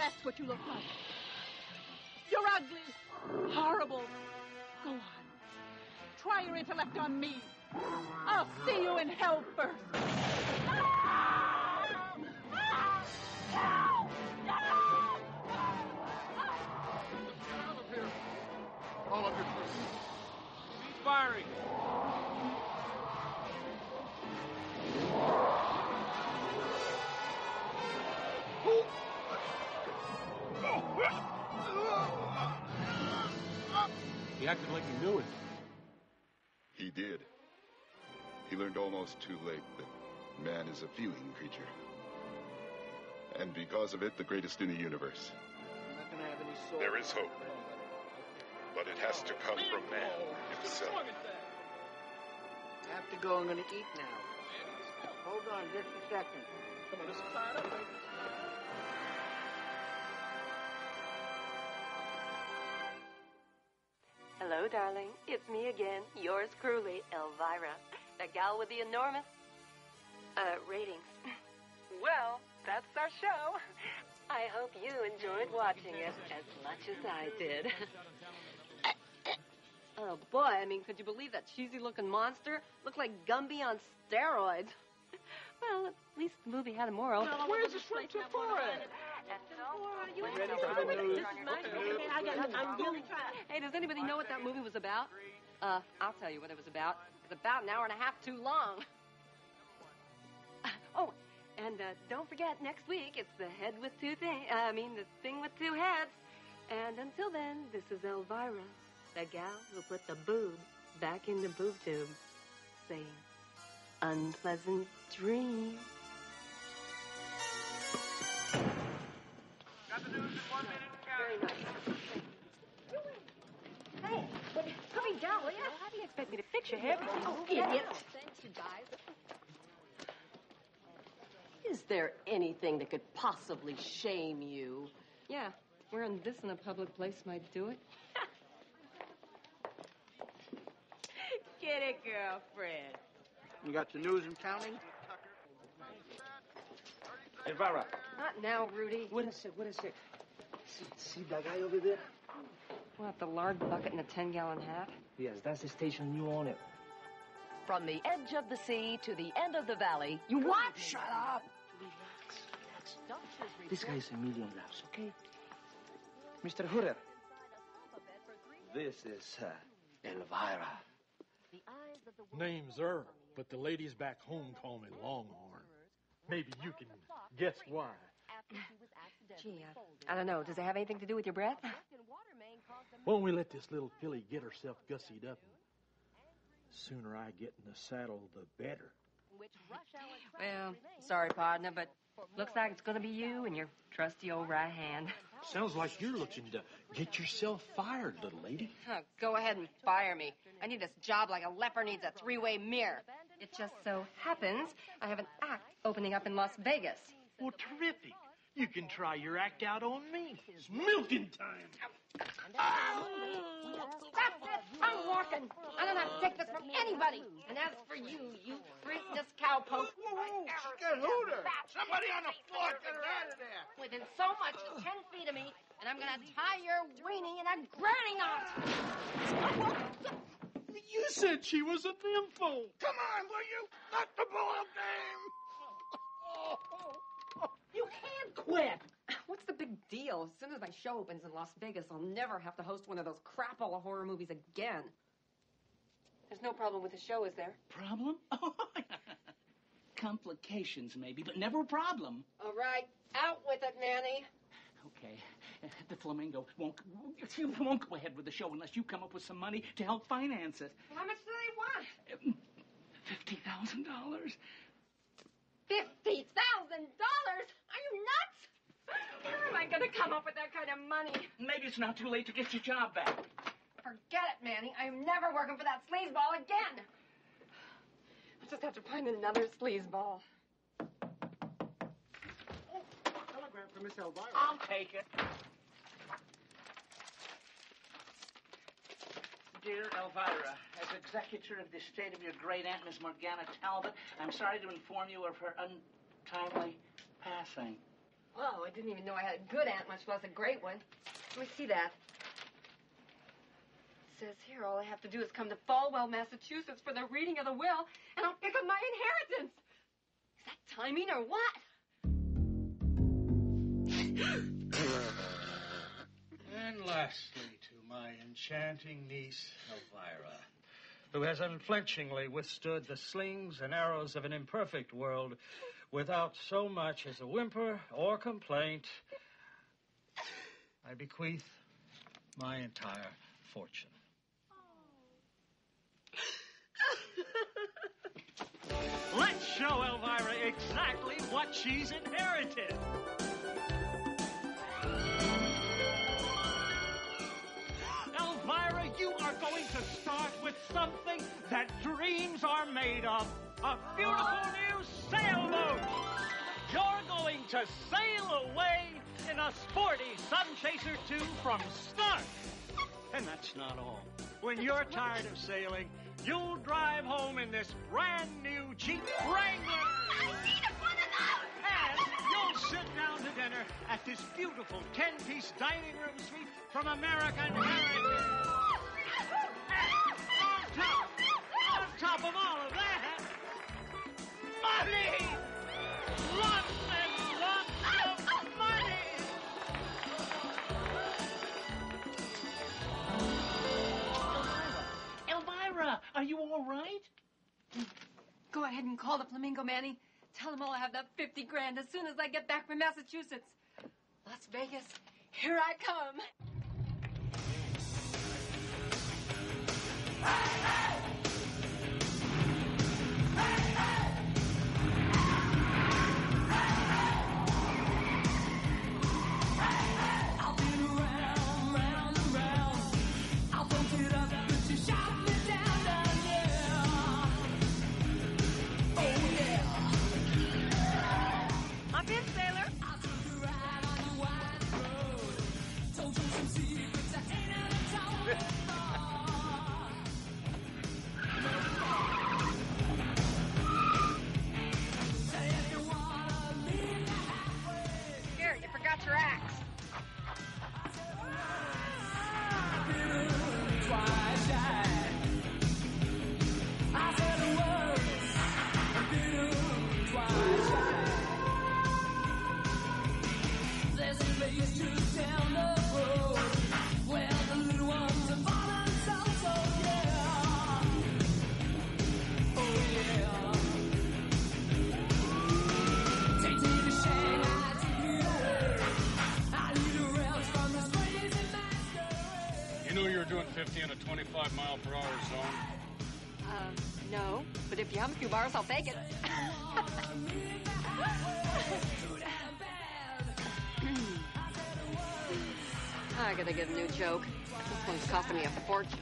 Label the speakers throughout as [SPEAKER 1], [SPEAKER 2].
[SPEAKER 1] that's what you look like. You're ugly, horrible. Go on. Try your intellect on me. I'll see you in hell first.
[SPEAKER 2] Out of here. All of your troops. Cease firing.
[SPEAKER 3] He acted like he knew it.
[SPEAKER 4] He did. He learned almost too late that man is a feeling creature. And because of it, the greatest in the universe. There is hope. But it has to come from man himself.
[SPEAKER 5] I have to go. I'm going to eat now. Hold on just a second.
[SPEAKER 2] Come on, this is tied up, baby.
[SPEAKER 6] Hello, darling. It's me again, yours truly, Elvira. That gal with the enormous, ratings. Well, that's our show. I hope you enjoyed watching it as much as I did. Oh, boy, I mean, could you believe that cheesy-looking monster? Looked like Gumby on steroids. Well, at least the movie had a moral.
[SPEAKER 2] Where's the shrimp to pour it?
[SPEAKER 5] Ready for the news?
[SPEAKER 6] I'm really trying. Hey, does anybody know what that movie was about? I'll tell you what it was about. It's about an hour and a half too long. Oh, and don't forget, next week it's the head with two things. The thing with two heads. And until then, this is Elvira, the gal who put the boob back in the boob tube, saying, unpleasant dream.
[SPEAKER 2] Got the news in 1 minute.
[SPEAKER 6] Very nice. Hey, put me down, will you? How do you expect me to fix your hair? Oh, idiot. Thanks, you guys.
[SPEAKER 7] Is there anything that could possibly shame you?
[SPEAKER 6] Yeah, wearing this in a public place might do it.
[SPEAKER 7] Get it, girlfriend.
[SPEAKER 5] You got the news and counting?
[SPEAKER 3] Elvira.
[SPEAKER 6] Not now, Rudy.
[SPEAKER 3] What is it? See that guy over there?
[SPEAKER 6] What, the lard bucket and a 10-gallon hat?
[SPEAKER 3] Yes, that's the station you own it.
[SPEAKER 7] From the edge of the sea to the end of the valley. You what?
[SPEAKER 3] Shut up! Relax. This guy is $1 million, okay? Mr. Hooter. This is Elvira.
[SPEAKER 8] Name's Earl, but the ladies back home call me Longhorn. Maybe you can guess why.
[SPEAKER 6] Gee, I don't know. Does it have anything to do with your breath?
[SPEAKER 8] Won't we let this little filly get herself gussied up? The sooner I get in the saddle, the better.
[SPEAKER 6] Well, sorry, partner, but looks like it's going to be you and your trusty old right hand.
[SPEAKER 8] Sounds like you're looking to get yourself fired, little lady.
[SPEAKER 6] Oh, go ahead and fire me. I need this job like a leper needs a three-way mirror. It just so happens I have an act opening up in Las Vegas.
[SPEAKER 8] Well, terrific. You can try your act out on me. It's milking time.
[SPEAKER 6] That's it. I'm walking. I don't have to take this from anybody. And as for you, you freakless cowpoke.
[SPEAKER 5] Get Hooter! Somebody on the floor, get her out of there!
[SPEAKER 6] Within so much as 10 feet of me, and I'm going to tie your weenie in a granny knot.
[SPEAKER 8] You said she was a nympho.
[SPEAKER 5] Come on, will you? Not the ball game!
[SPEAKER 6] You can't quit. What's the big deal? As soon as my show opens in Las Vegas, I'll never have to host one of those crapola horror movies again. There's no problem with the show, is there?
[SPEAKER 9] Problem? Complications, maybe, but never a problem.
[SPEAKER 6] All right. Out with it, Manny.
[SPEAKER 9] Okay. The Flamingo won't go ahead with the show unless you come up with some money to help finance it.
[SPEAKER 6] How much do they want?
[SPEAKER 9] $50,000.
[SPEAKER 6] $50,000? Are you nuts? Where am I going to come up with that kind of money?
[SPEAKER 9] Maybe it's not too late to get your job back.
[SPEAKER 6] Forget it, Manny. I'm never working for that sleazeball again. I'll just have to find another sleazeball.
[SPEAKER 5] Telegram for Miss Elvira.
[SPEAKER 9] I'll take it. Dear Elvira, as executor of the estate of your great aunt, Miss Morgana Talbot, I'm sorry to inform you of her untimely passing.
[SPEAKER 6] Oh, I didn't even know I had a good aunt, much less a great one. Let me see that. It says here all I have to do is come to Falwell, Massachusetts for the reading of the will, and I'll pick up my inheritance. Is that timing or what?
[SPEAKER 5] And lastly, to my enchanting niece, Elvira, who has unflinchingly withstood the slings and arrows of an imperfect world without so much as a whimper or complaint, I bequeath my entire fortune.
[SPEAKER 10] Let's show Elvira exactly what she's inherited. Elvira, you are going to start with something that dreams are made of. A beautiful new sailboat. You're going to sail away in a sporty Sun Chaser 2 from start. And that's not all. When you're tired of sailing, you'll drive home in this brand new Jeep Wrangler.
[SPEAKER 6] I need one of those!
[SPEAKER 10] And you'll sit down to dinner at this beautiful 10-piece dining room suite from American Heritage. And on top of all of that, money! Lots and lots of money! Elvira, are you all right?
[SPEAKER 6] Go ahead and call the Flamingo, Manny. Tell them I'll have that 50 grand as soon as I get back from Massachusetts. Las Vegas, here I come. Here, you forgot your axe.
[SPEAKER 2] You knew you were doing 50 in a 25-mile-per-hour zone?
[SPEAKER 6] No, but if you have a few bars, I'll take it. I gotta get a new joke. This one's costing me a fortune.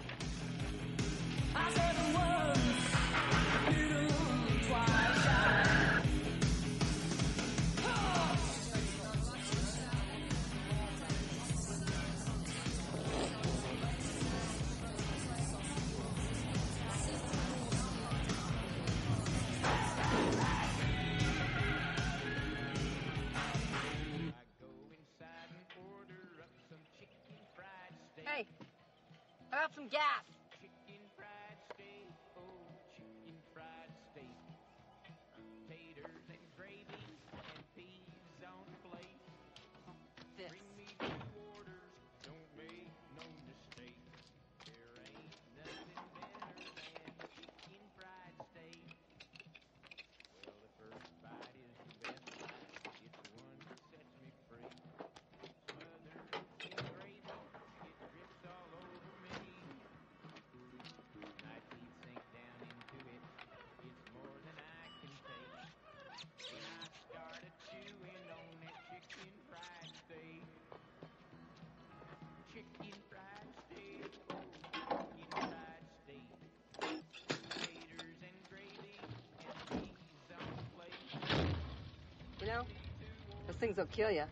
[SPEAKER 6] Hey, how about some gas?
[SPEAKER 11] Chicken fried steak, oh, chicken fried steak. Taters and gravy and peas on the plate.
[SPEAKER 6] This.
[SPEAKER 11] Bring me 2 orders, don't make no mistake. There ain't nothing better than chicken fried steak. Well, the first bite is the best bite. It's the one that sets me free. Smothered in gravy, it drips all over me. My teeth sink down into it. It's more than I can take. When I started chewing on that chicken fried steak. Chicken fried steak, oh, chicken fried steak. Taters and gravy and peas on the plate.
[SPEAKER 6] You know, those things will kill you.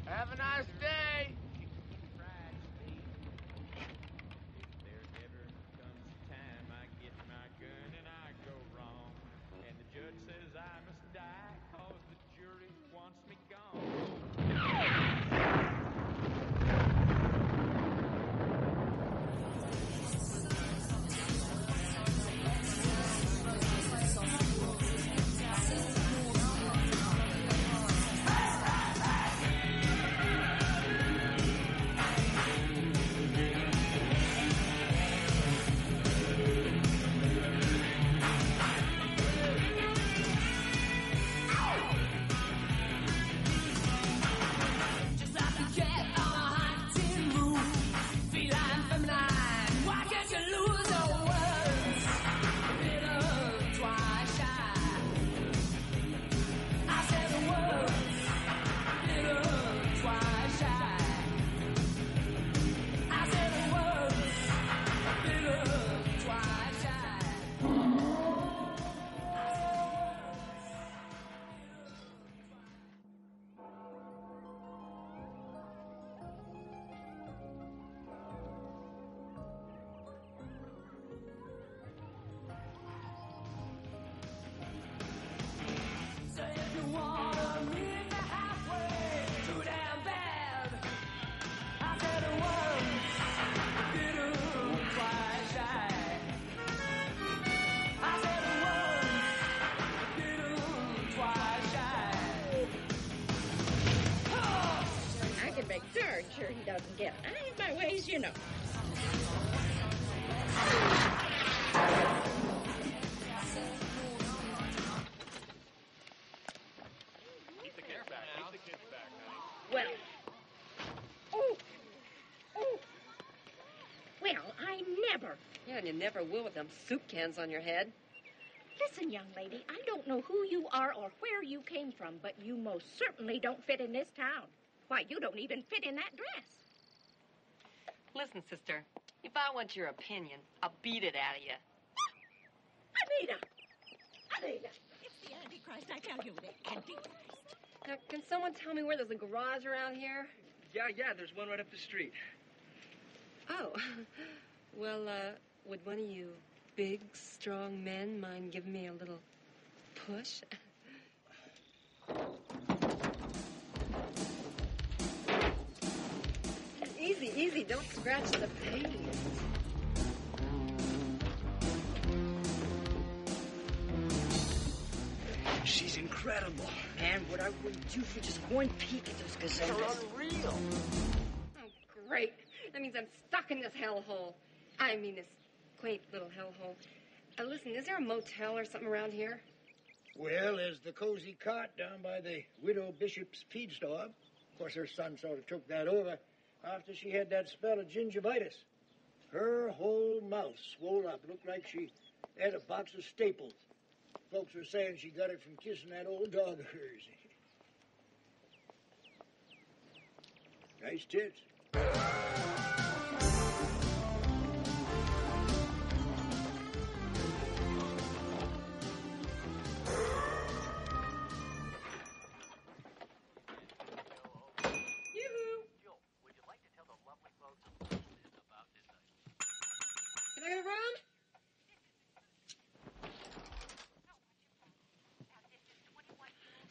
[SPEAKER 11] Have a nice day. Chicken fried steak. If there ever comes a time I get my gun and I go wrong, and the judge says I must die,
[SPEAKER 12] sure he doesn't get it. I have my ways, you know.
[SPEAKER 11] Keep the kids back. Keep the kids back, honey.
[SPEAKER 12] Well. Oh. Well, I never.
[SPEAKER 6] Yeah, and you never will with them soup cans on your head.
[SPEAKER 12] Listen, young lady, I don't know who you are or where you came from, but you most certainly don't fit in this town. Why, you don't even fit in that dress.
[SPEAKER 6] Listen, sister, if I want your opinion, I'll beat it out of you.
[SPEAKER 12] Anita! It's the Antichrist, I tell you, the Antichrist.
[SPEAKER 6] Now, can someone tell me where there's a garage around here?
[SPEAKER 3] Yeah, there's one right up the street.
[SPEAKER 6] Oh, well, would one of you big, strong men mind giving me a little push? Easy, don't scratch the paint.
[SPEAKER 3] She's incredible.
[SPEAKER 12] And what I wouldn't do for just one peek at those gazetas.
[SPEAKER 3] They're unreal.
[SPEAKER 6] Oh, great. That means I'm stuck in this hellhole. I mean, this quaint little hellhole. Listen, is there a motel or something around here?
[SPEAKER 13] Well, there's the Cozy Cot down by the Widow Bishop's feed store. Of course, her son sort of took that over after she had that spell of gingivitis. Her whole mouth swelled up. Looked like she had a box of staples. Folks were saying she got it from kissing that old dog of hers. Nice tits.
[SPEAKER 6] Can I get a room?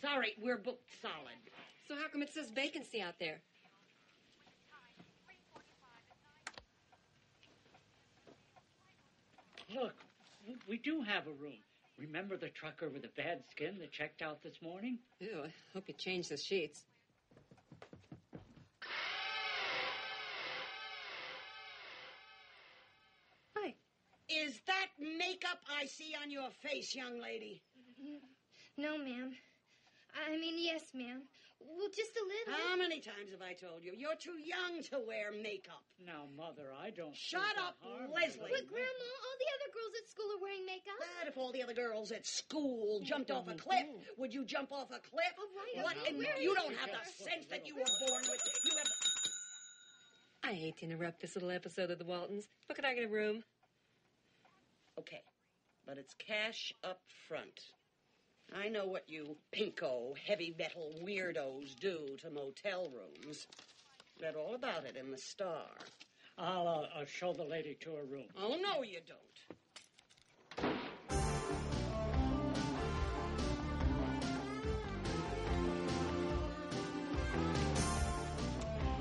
[SPEAKER 12] Sorry, we're booked solid.
[SPEAKER 6] So how come it says vacancy out there?
[SPEAKER 9] Look, we do have a room. Remember the trucker with the bad skin that checked out this morning?
[SPEAKER 6] Ew, I hope you changed the sheets. Hi.
[SPEAKER 12] Is that makeup I see on your face, young lady?
[SPEAKER 14] No, ma'am. I mean, yes, ma'am. Well, just a little.
[SPEAKER 12] How many times have I told you? You're too young to wear makeup.
[SPEAKER 9] Now, Mother, I don't...
[SPEAKER 12] Shut up, Leslie.
[SPEAKER 14] But, Grandma, all the other girls at school are wearing makeup.
[SPEAKER 12] But if all the other girls at school jumped off a cliff, would you jump off a cliff?
[SPEAKER 14] Oh, right.
[SPEAKER 12] What? And you don't have the sense that you were born with. You have...
[SPEAKER 6] I hate to interrupt this little episode of the Waltons, but could I get a room?
[SPEAKER 12] Okay, but it's cash up front. I know what you pinko, heavy metal weirdos do to motel rooms. Read all about it in the Star.
[SPEAKER 9] I'll show the lady to her room.
[SPEAKER 12] Oh, no, you don't.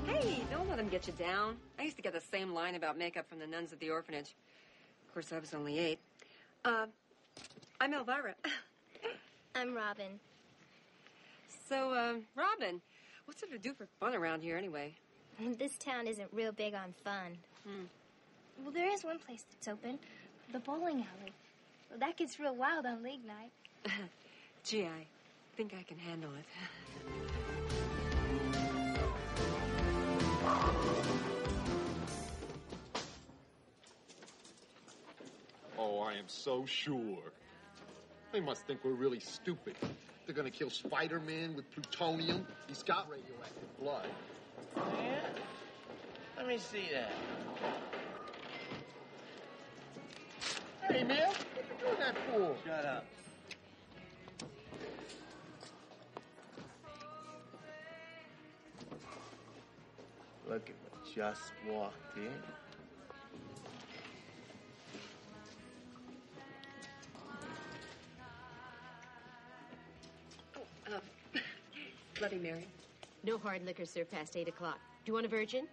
[SPEAKER 6] Hey, don't let him get you down. I used to get the same line about makeup from the nuns at the orphanage. Of course, I was only 8. I'm Elvira.
[SPEAKER 14] I'm Robin.
[SPEAKER 6] So, Robin, what's there to do for fun around here anyway?
[SPEAKER 14] This town isn't real big on fun. Well, there is one place that's open. The bowling alley. Well, that gets real wild on league night.
[SPEAKER 6] Gee, I think I can handle it.
[SPEAKER 2] Oh, I am so sure. They must think we're really stupid. They're gonna kill Spider-Man with plutonium. He's got radioactive blood.
[SPEAKER 3] Yeah? Let me see that.
[SPEAKER 2] Hey, man, what are you doing that for?
[SPEAKER 3] Shut up. Look at what just walked in.
[SPEAKER 6] Bloody Mary.
[SPEAKER 15] No hard liquor served past 8 o'clock. Do you want a virgin?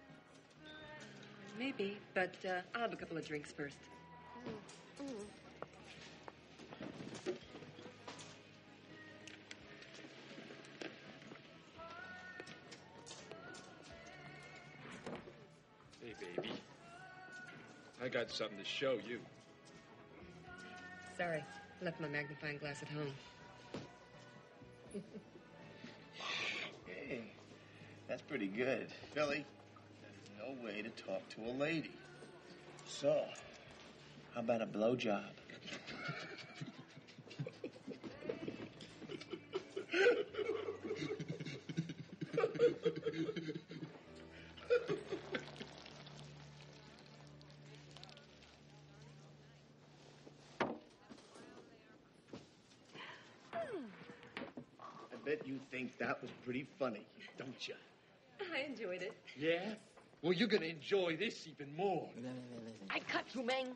[SPEAKER 6] Maybe, but I'll have a couple of drinks first.
[SPEAKER 16] I got something to show you.
[SPEAKER 6] Sorry, left my magnifying glass at home.
[SPEAKER 13] Hey, that's pretty good. Billy, there's no way to talk to a lady. So, how about a blowjob? I bet you think that was pretty funny, don't you?
[SPEAKER 6] I enjoyed it.
[SPEAKER 16] Yeah? Well, you're going to enjoy this even more.
[SPEAKER 6] I cut you, Meng.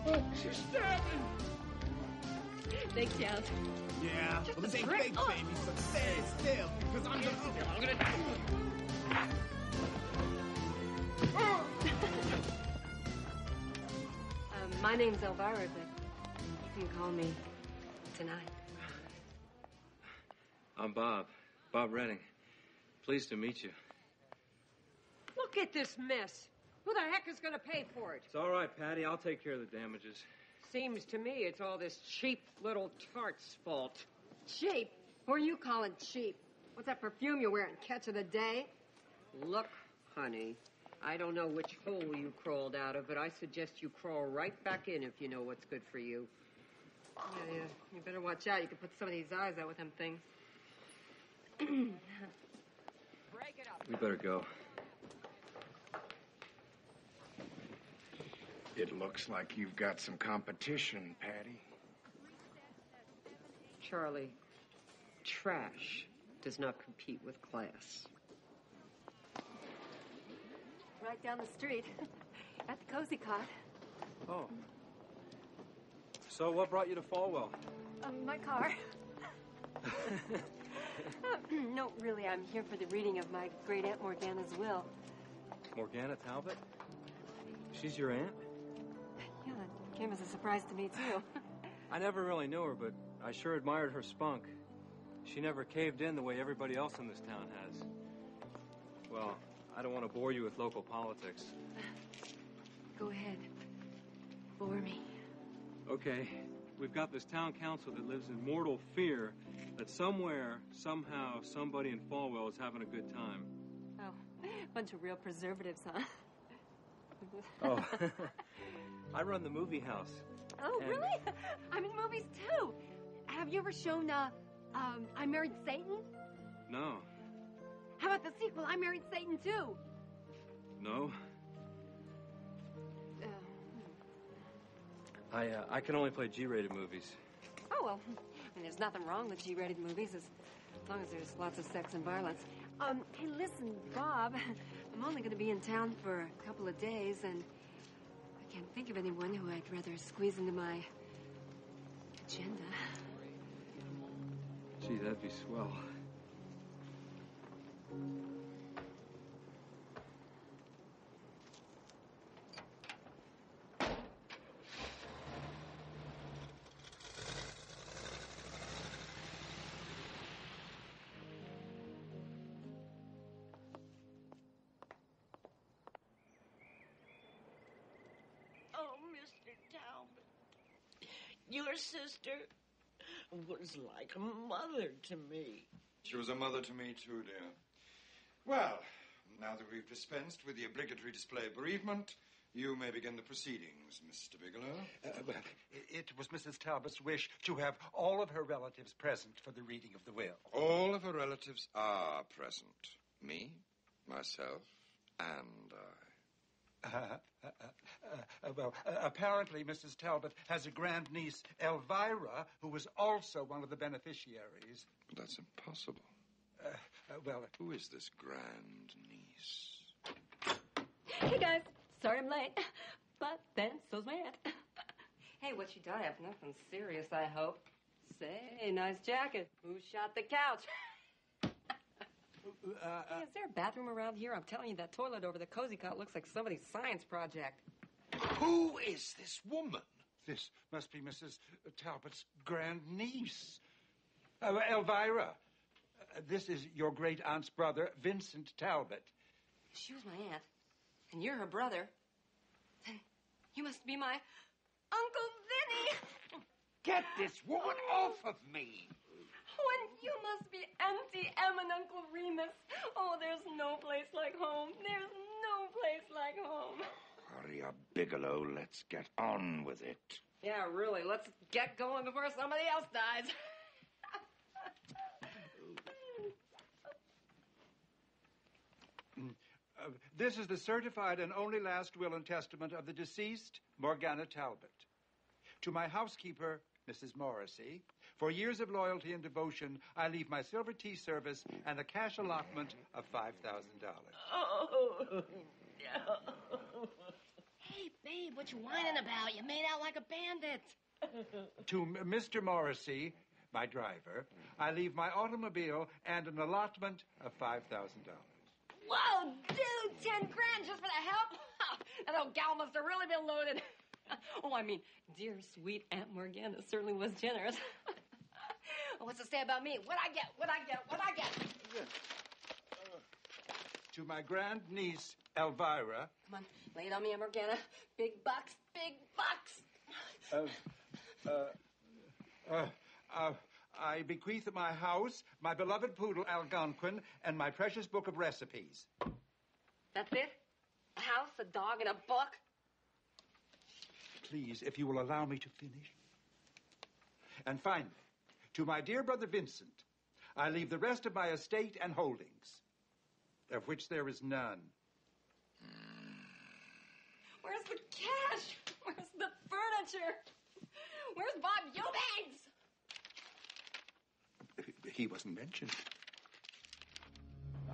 [SPEAKER 16] Oh, she's stabbing.
[SPEAKER 6] Thanks, Charles.
[SPEAKER 17] Yeah,
[SPEAKER 6] Just
[SPEAKER 17] well, this
[SPEAKER 6] a
[SPEAKER 17] ain't
[SPEAKER 6] prick.
[SPEAKER 17] fake, baby, so stay still, because I'm gonna...
[SPEAKER 6] My name's Elvira, but you can call me tonight.
[SPEAKER 18] I'm Bob. Bob Redding. Pleased to meet you.
[SPEAKER 19] Look at this mess. Who the heck is going to pay for it?
[SPEAKER 18] It's all right, Patty. I'll take care of the damages.
[SPEAKER 19] Seems to me it's all this cheap little tart's fault.
[SPEAKER 6] Cheap? Who are you calling cheap? What's that perfume you're wearing? Catch of the day?
[SPEAKER 19] Look, honey, I don't know which hole you crawled out of, but I suggest you crawl right back in if you know what's good for you.
[SPEAKER 6] Yeah. You better watch out. You could put some of these eyes out with them things.
[SPEAKER 19] Break it up.
[SPEAKER 18] We better go.
[SPEAKER 17] It looks like you've got some competition, Patty.
[SPEAKER 19] Charlie, trash does not compete with class.
[SPEAKER 6] Right down the street. At the Cozy Cot.
[SPEAKER 18] Oh. So what brought you to Falwell?
[SPEAKER 6] My car. No, really, I'm here for the reading of my great-aunt Morgana's will.
[SPEAKER 18] Morgana Talbot? She's your aunt?
[SPEAKER 6] Yeah, that came as a surprise to me, too.
[SPEAKER 18] I never really knew her, but I sure admired her spunk. She never caved in the way everybody else in this town has. Well, I don't want to bore you with local politics.
[SPEAKER 6] Go ahead. Bore me.
[SPEAKER 18] Okay, we've got this town council that lives in mortal fear that somewhere, somehow, somebody in Falwell is having a good time.
[SPEAKER 6] Oh, bunch of real preservatives, huh?
[SPEAKER 18] Oh, I run the movie house.
[SPEAKER 6] Oh, really? I'm in movies, too. Have you ever shown, I Married Satan?
[SPEAKER 18] No.
[SPEAKER 6] How about the sequel, I Married Satan, too?
[SPEAKER 18] No. I can only play G-rated movies.
[SPEAKER 6] Oh, well, I mean, there's nothing wrong with G-rated movies as long as there's lots of sex and violence. Hey, listen, Bob, I'm only going to be in town for a couple of days, and I can't think of anyone who I'd rather squeeze into my agenda.
[SPEAKER 18] Gee, that'd be swell.
[SPEAKER 20] Your sister was like a mother to me.
[SPEAKER 21] She was a mother to me, too, dear. Well, now that we've dispensed with the obligatory display of bereavement, you may begin the proceedings, Mr. Bigelow.
[SPEAKER 22] Well, it was Mrs. Talbot's wish to have all of her relatives present for the reading of the will.
[SPEAKER 21] All of her relatives are present. Me, myself, and I.
[SPEAKER 22] Apparently, Mrs. Talbot has a grandniece, Elvira, who was also one of the beneficiaries.
[SPEAKER 21] But that's impossible. Who is this grandniece?
[SPEAKER 6] Hey, guys. Sorry I'm late. But then, so's my aunt. Hey, what you die of? Nothing serious, I hope. Say, nice jacket. Who shot the couch? Hey, is there a bathroom around here? I'm telling you, that toilet over the Cozy Cot looks like somebody's science project.
[SPEAKER 22] Who is this woman? This must be Mrs. Talbot's grandniece. Elvira, this is your great-aunt's brother, Vincent Talbot.
[SPEAKER 6] She was my aunt, and you're her brother. Then You must be my Uncle Vinny.
[SPEAKER 22] Get this woman off of me!
[SPEAKER 6] Oh, and you must be Auntie Em and Uncle Remus. Oh, there's no place like home. There's no place like home.
[SPEAKER 17] Hurry up, Bigelow. Let's get on with it.
[SPEAKER 6] Yeah, really. Let's get going before somebody else dies.
[SPEAKER 22] This is the certified and only last will and testament of the deceased, Morgana Talbot. To my housekeeper, Mrs. Morrissey, for years of loyalty and devotion, I leave my silver tea service and a cash allotment of $5,000.
[SPEAKER 6] Oh, no.
[SPEAKER 15] Hey, babe, what you whining about? You made out like a bandit.
[SPEAKER 22] To Mr. Morrissey, my driver, I leave my automobile and an allotment of $5,000.
[SPEAKER 6] Whoa, dude, 10 grand just for the help? That old gal must have really been loaded. Oh, I mean, dear, sweet Aunt Morgana certainly was generous. What's to say about me? What'd I get?
[SPEAKER 22] To my grand niece, Elvira.
[SPEAKER 6] Come on, lay it on me, Aunt Morgana. Big bucks.
[SPEAKER 22] I bequeath my house, my beloved poodle, Algonquin, and my precious book of recipes.
[SPEAKER 6] That's it? A house, a dog, and a book?
[SPEAKER 22] Please, if you will allow me to finish. And finally, to my dear brother Vincent, I leave the rest of my estate and holdings, of which there is none.
[SPEAKER 6] Where's the cash? Where's the furniture? Where's Bob Eubanks?
[SPEAKER 22] He wasn't mentioned.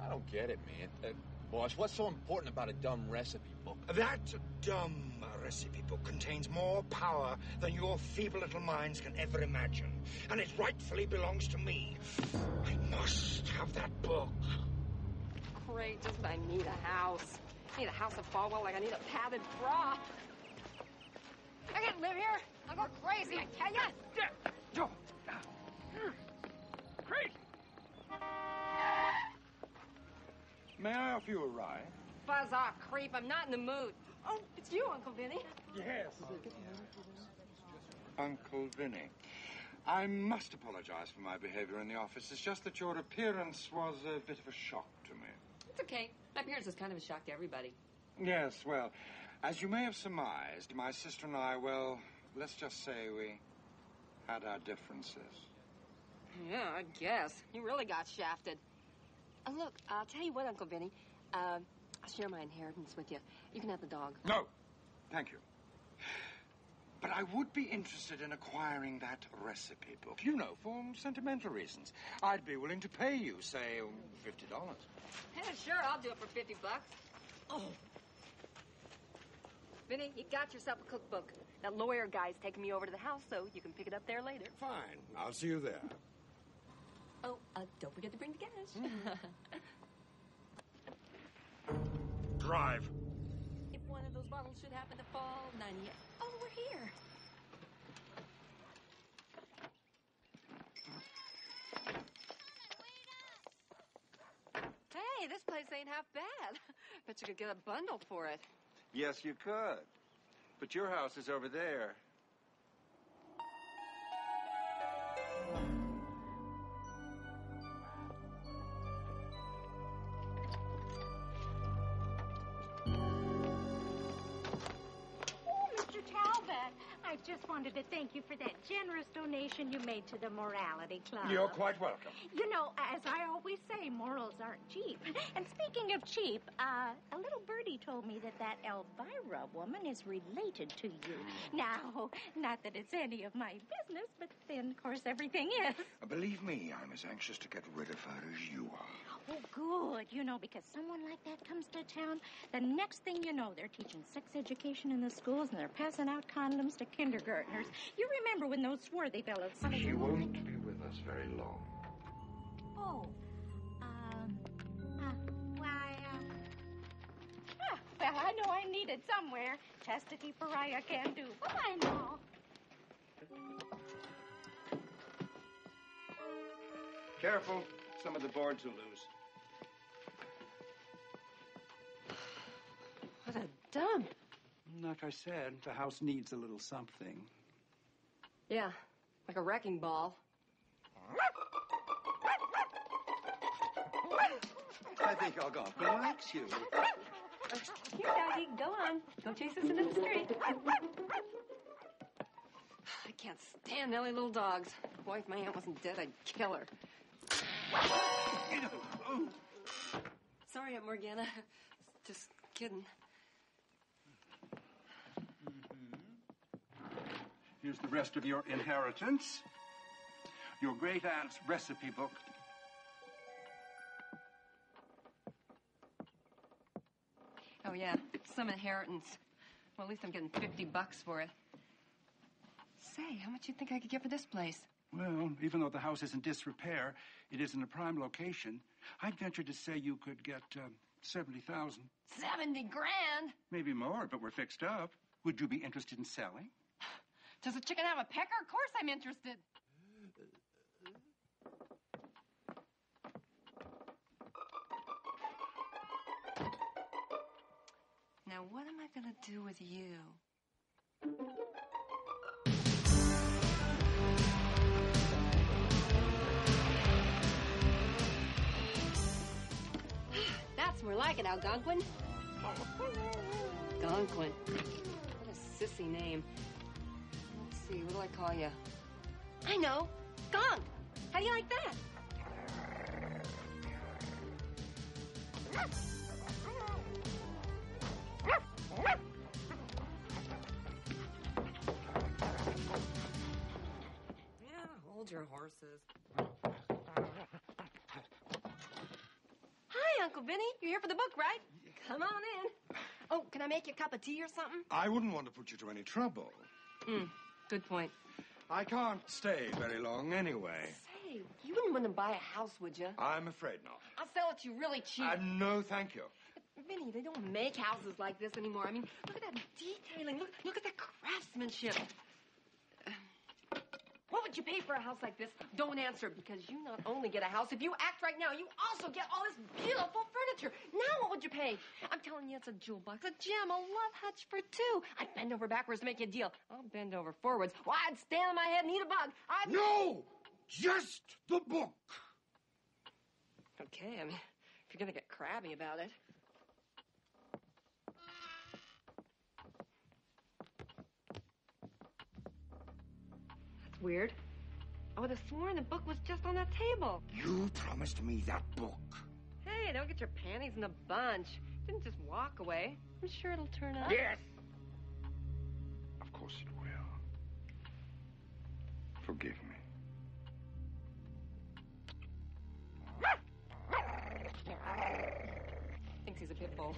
[SPEAKER 1] I don't get it, man. Boss, what's so important about a dumb recipe book?
[SPEAKER 17] That dumb recipe book contains more power than your feeble little minds can ever imagine. And it rightfully belongs to me. I must have that book.
[SPEAKER 6] Great, just I need a house. I need a house of Falwell like I need a padded bra. I can't live here. I'll go crazy, I tell ya.
[SPEAKER 22] Crazy. May I offer you a ride?
[SPEAKER 6] Buzz off, creep. I'm not in the mood. Oh, it's you, Uncle Vinny.
[SPEAKER 22] Yes. Uncle Vinny, I must apologize for my behavior in the office. It's just that your appearance was a bit of a shock to me.
[SPEAKER 6] It's okay. My appearance is kind of a shock to everybody.
[SPEAKER 21] Yes, well, as you may have surmised, my sister and I, well, let's just say we had our differences.
[SPEAKER 6] Yeah, I guess. You really got shafted. Look, I'll tell you what, Uncle Vinny. I'll share my inheritance with you. You can have the dog.
[SPEAKER 21] No, thank you. But I would be interested in acquiring that recipe book. You know, for sentimental reasons. I'd be willing to pay you, say, $50.
[SPEAKER 6] Yeah, sure, I'll do it for $50. Oh. Vinny, you got yourself a cookbook. That lawyer guy's taking me over to the house, so you can pick it up there later.
[SPEAKER 17] Fine. I'll see you there.
[SPEAKER 6] Oh, don't forget to bring the cash.
[SPEAKER 17] Drive.
[SPEAKER 6] If one of those bottles should happen to fall, 98. Oh, we're here. Hey, this place ain't half bad. Bet you could get a bundle for it.
[SPEAKER 22] Yes, you could. But your house is over there.
[SPEAKER 4] Mr. Talbot, I just wanted to thank you for that generous donation you made to the Morality Club.
[SPEAKER 21] You're quite welcome.
[SPEAKER 4] You know, as I always say, morals aren't cheap. And speaking of cheap, a little birdie told me that Elvira woman is related to you. Now, not that it's any of my business, but then, of course, everything is.
[SPEAKER 17] Believe me, I'm as anxious to get rid of her as you are.
[SPEAKER 4] Oh, good. You know, because someone like that comes to town, the next thing you know, they're teaching sex education in the schools and they're passing out condoms to kindergartners. You remember when those swarthy fellows...
[SPEAKER 17] She won't be with us very long.
[SPEAKER 4] Oh. Well, I know I need it somewhere. Chastity pariah can do. Bye-bye now.
[SPEAKER 22] Careful. Some of the boards will lose.
[SPEAKER 6] What a dump.
[SPEAKER 22] Like I said, the house needs a little something.
[SPEAKER 6] Yeah, like a wrecking ball.
[SPEAKER 22] I think our Garfield likes you.
[SPEAKER 6] Here, Doggy, go on. Go chase us into the street. I can't stand Nelly little dogs. Boy, if my aunt wasn't dead, I'd kill her. Sorry, Aunt Morgana. Just kidding.
[SPEAKER 22] Here's the rest of your inheritance. Your great-aunt's recipe book.
[SPEAKER 6] Oh, yeah, some inheritance. Well, at least I'm getting $50 for it. Say, how much you think I could get for this place?
[SPEAKER 22] Well, even though the house is in disrepair, it is in a prime location. I'd venture to say you could get $70,000.
[SPEAKER 6] 70 grand?
[SPEAKER 22] Maybe more, but we're fixed up. Would you be interested in selling?
[SPEAKER 6] Does the chicken have a pecker? Of course I'm interested. Now, what am I going to do with you? That's more like it, Algonquin. Algonquin. What a sissy name. Let's see, what do I call you? I know. Gonk. How do you like that? Yeah, hold your horses. Hi, Uncle Vinny. You're here for the book, right? Come on in. Oh, can I make you a cup of tea or something?
[SPEAKER 17] I wouldn't want to put you to any trouble.
[SPEAKER 6] Good point.
[SPEAKER 17] I can't stay very long anyway.
[SPEAKER 6] Say, you wouldn't want to buy a house, would you?
[SPEAKER 17] I'm afraid not.
[SPEAKER 6] I'll sell it to you really cheap.
[SPEAKER 17] No, thank you.
[SPEAKER 6] Vinny, they don't make houses like this anymore. I mean, look at that detailing. Look at that craftsmanship. What would you pay for a house like this? Don't answer, because you not only get a house, if you act right now, you also get all this beautiful furniture. Now what would you pay? I'm telling you, it's a jewel box, a gem, a love hutch for two. I'd bend over backwards to make you a deal. I'll bend over forwards. Why, I'd stand on my head and eat a bug.
[SPEAKER 17] No! Just the book.
[SPEAKER 6] Okay, I mean, if you're going to get crabby about it. Weird. I would have sworn the book was just on that table.
[SPEAKER 17] You promised me that book.
[SPEAKER 6] Hey, don't get your panties in a bunch. Didn't just walk away. I'm sure it'll turn up.
[SPEAKER 17] Yes. Of course it will. Forgive me.
[SPEAKER 6] Thinks he's a pit bull.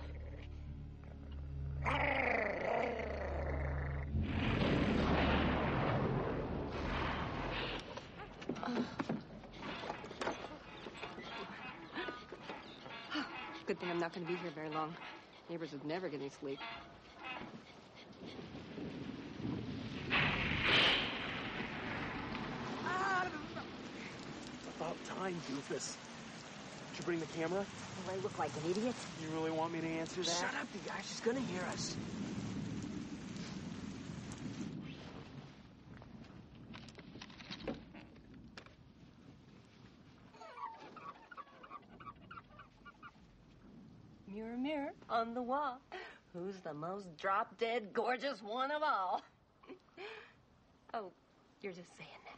[SPEAKER 6] Good thing I'm not going to be here very long. Neighbors would never get any sleep.
[SPEAKER 3] About time, doofus. Did you bring the camera?
[SPEAKER 15] Do I look like an idiot?
[SPEAKER 3] You really want me to answer that?
[SPEAKER 15] Shut up, you guys. She's gonna hear us.
[SPEAKER 6] Mirror, mirror on the wall, who's the most drop-dead gorgeous one of all? Oh, you're just saying that.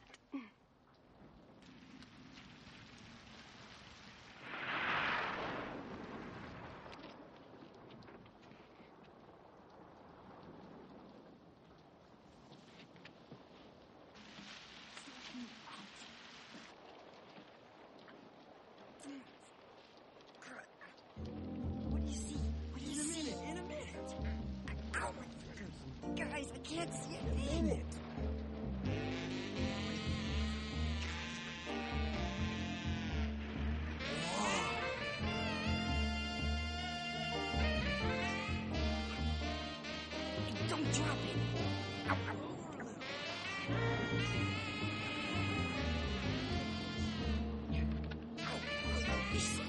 [SPEAKER 15] What do you see? What do you see? In a minute. Ow, my fingers. Guys, I can't see a minute. Don't drop it. Ow, ow. You see?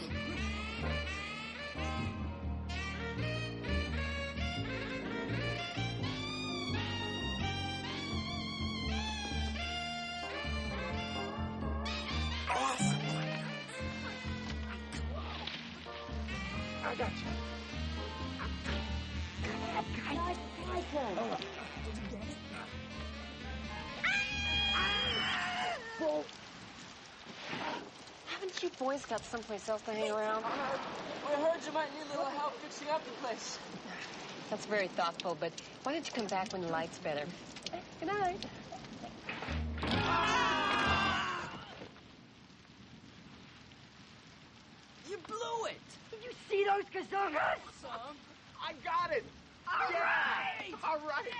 [SPEAKER 16] I got you.
[SPEAKER 6] Haven't you boys got someplace else to hang around?
[SPEAKER 3] We heard you might need a little help fixing up the place.
[SPEAKER 6] That's very thoughtful, but why don't you come back when the light's better? Good night.
[SPEAKER 3] You blew it.
[SPEAKER 15] Did you see those kazungas?
[SPEAKER 3] Some.
[SPEAKER 16] I got it.
[SPEAKER 15] All right.
[SPEAKER 16] All right.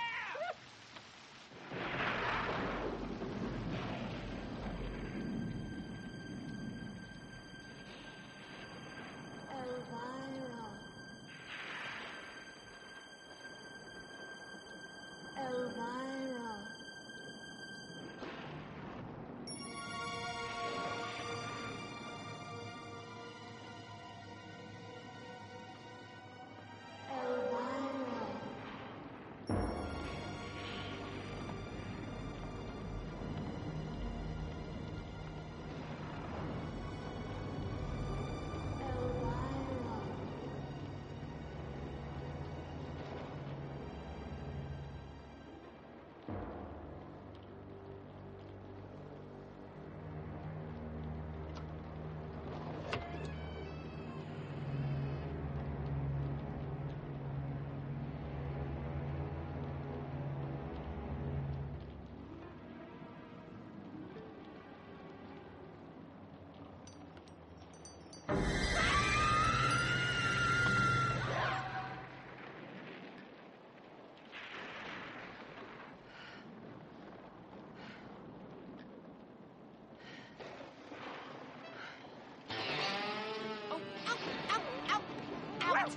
[SPEAKER 15] Elvira.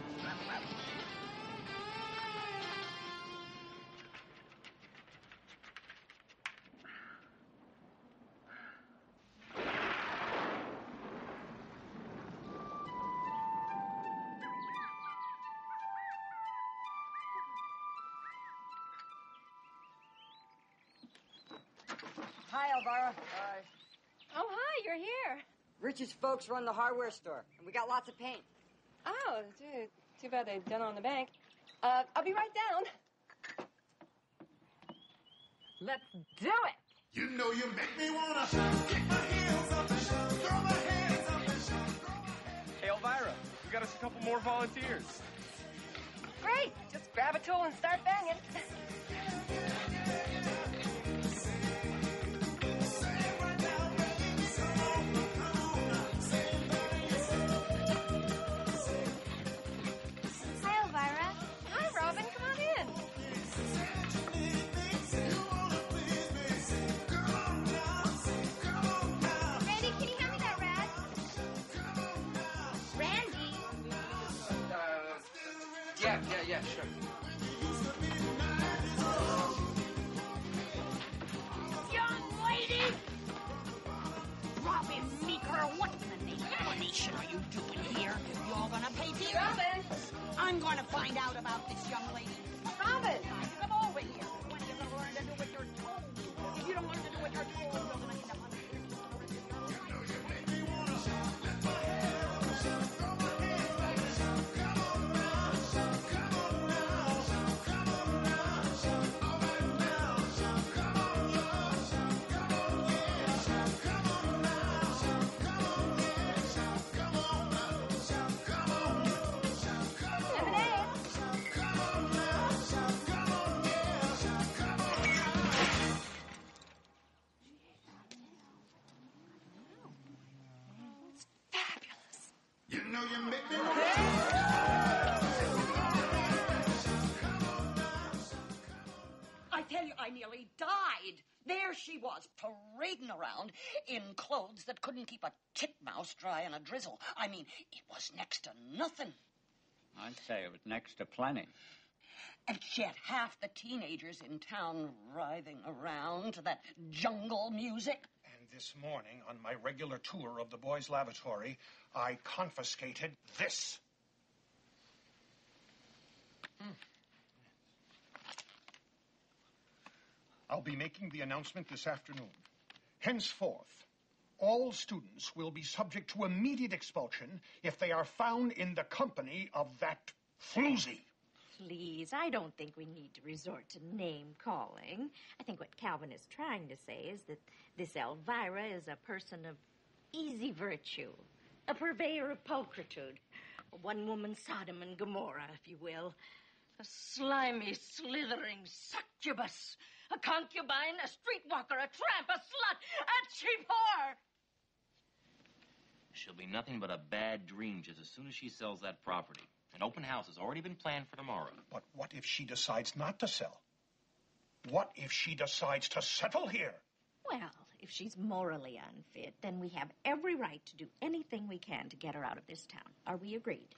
[SPEAKER 7] Hi, Elvira.
[SPEAKER 6] Hi. Oh, hi, you're here.
[SPEAKER 7] Richard's folks run the hardware store, and we got lots of paint.
[SPEAKER 6] Oh, too bad they've done on the bank. I'll be right down. Let's do it.
[SPEAKER 16] You know you make me wanna kick my heels up and throw my hands up and throw my hands.
[SPEAKER 18] Hey, Elvira, we got us a couple more volunteers.
[SPEAKER 6] Great. Just grab a tool and start banging.
[SPEAKER 14] Hi, Elvira.
[SPEAKER 6] Hi, Robin. Come on in.
[SPEAKER 14] Randy, can you hand me that rag? Randy?
[SPEAKER 3] Yeah, sure.
[SPEAKER 15] Young lady! Robin Meeker, what in the name of the nation are you doing here? You're gonna pay for your...
[SPEAKER 6] Robin!
[SPEAKER 15] I'm gonna find out about this young lady.
[SPEAKER 6] Robin!
[SPEAKER 15] Come over here. When are you gonna learn to do what you're told? If you don't learn to do what you're told, you're gonna end up on the
[SPEAKER 16] You know you make me
[SPEAKER 15] I tell you, I nearly died. There she was, parading around in clothes that couldn't keep a titmouse dry in a drizzle. I mean, it was next to nothing.
[SPEAKER 8] I'd say it was next to plenty.
[SPEAKER 15] And she had half the teenagers in town writhing around to that jungle music.
[SPEAKER 23] And this morning, on my regular tour of the boys' lavatory, I confiscated this. I'll be making the announcement this afternoon. Henceforth, all students will be subject to immediate expulsion if they are found in the company of that floozy.
[SPEAKER 4] Please, I don't think we need to resort to name-calling. I think what Calvin is trying to say is that this Elvira is a person of easy virtue, a purveyor of pulchritude, a one-woman Sodom and Gomorrah, if you will, a slimy, slithering succubus, a concubine, a streetwalker, a tramp, a slut, a cheap whore.
[SPEAKER 5] She'll be nothing but a bad dream just as soon as she sells that property. An open house has already been planned for tomorrow.
[SPEAKER 23] But what if she decides not to sell? What if she decides to settle here?
[SPEAKER 4] Well, if she's morally unfit, then we have every right to do anything we can to get her out of this town. Are we agreed?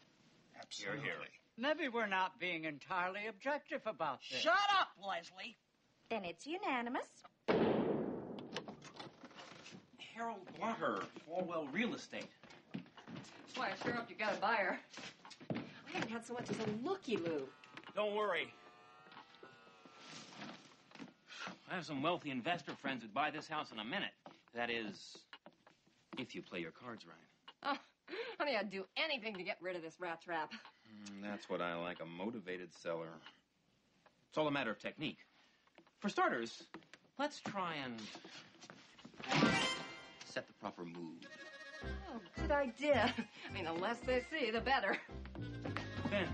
[SPEAKER 23] Absolutely.
[SPEAKER 8] Maybe we're not being entirely objective about this.
[SPEAKER 15] Shut up, Leslie.
[SPEAKER 4] Then it's unanimous.
[SPEAKER 5] Harold Blotter, Falwell Real Estate.
[SPEAKER 6] That's why I sure hope you got a buyer. I haven't had so much as a looky-loo.
[SPEAKER 5] Don't worry. I have some wealthy investor friends who'd buy this house in a minute. That is, if you play your cards right.
[SPEAKER 6] Oh, honey, I'd do anything to get rid of this rat trap.
[SPEAKER 5] That's what I like, a motivated seller. It's all a matter of technique. For starters, let's try and set the proper mood.
[SPEAKER 6] Oh, good idea. I mean, the less they see, the better.
[SPEAKER 5] Then,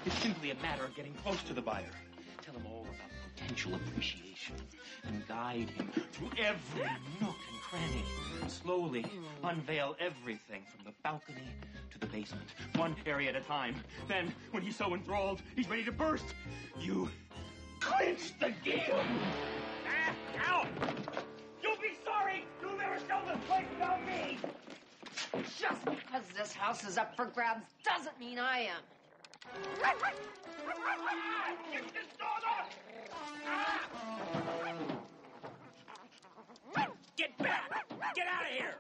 [SPEAKER 5] it's simply a matter of getting close to the buyer. Tell him all about potential appreciation and guide him through every nook and cranny. Slowly unveil everything from the balcony to the basement, one area at a time. Then, when he's so enthralled, he's ready to burst. You clinch the deal. Ow! You'll be sorry you'll never sell this place without me.
[SPEAKER 6] Just because this house is up for grabs doesn't mean I am.
[SPEAKER 16] Get this dog off!
[SPEAKER 5] Get back! Get out of here!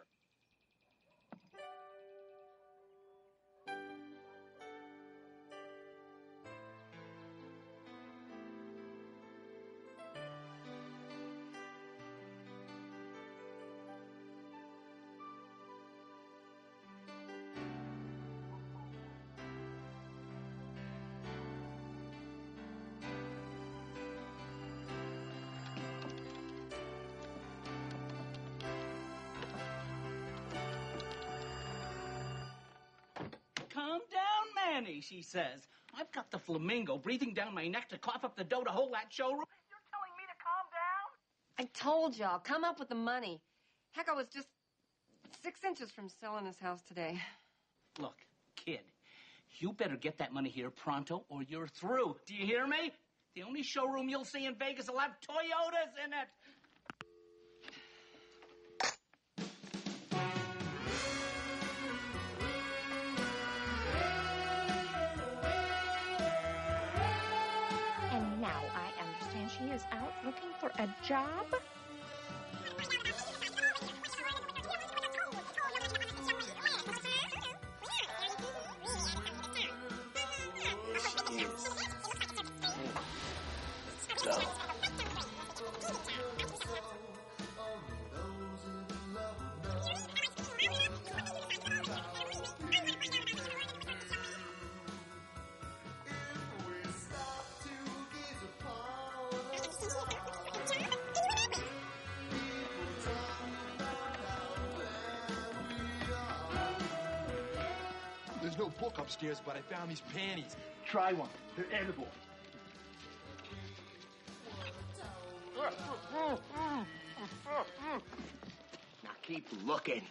[SPEAKER 9] Calm down, Manny, she says. I've got the flamingo breathing down my neck to cough up the dough to hold that showroom.
[SPEAKER 6] You're telling me to calm down? I told you, I'll come up with the money. Heck, I was just 6 inches from selling this house today.
[SPEAKER 9] Look, kid, you better get that money here pronto or you're through. Do you hear me? The only showroom you'll see in Vegas will have Toyotas in it.
[SPEAKER 4] And now I understand she is out looking for a job?
[SPEAKER 1] There's no book upstairs, but I found these panties. Try one. They're edible.
[SPEAKER 13] Now keep looking.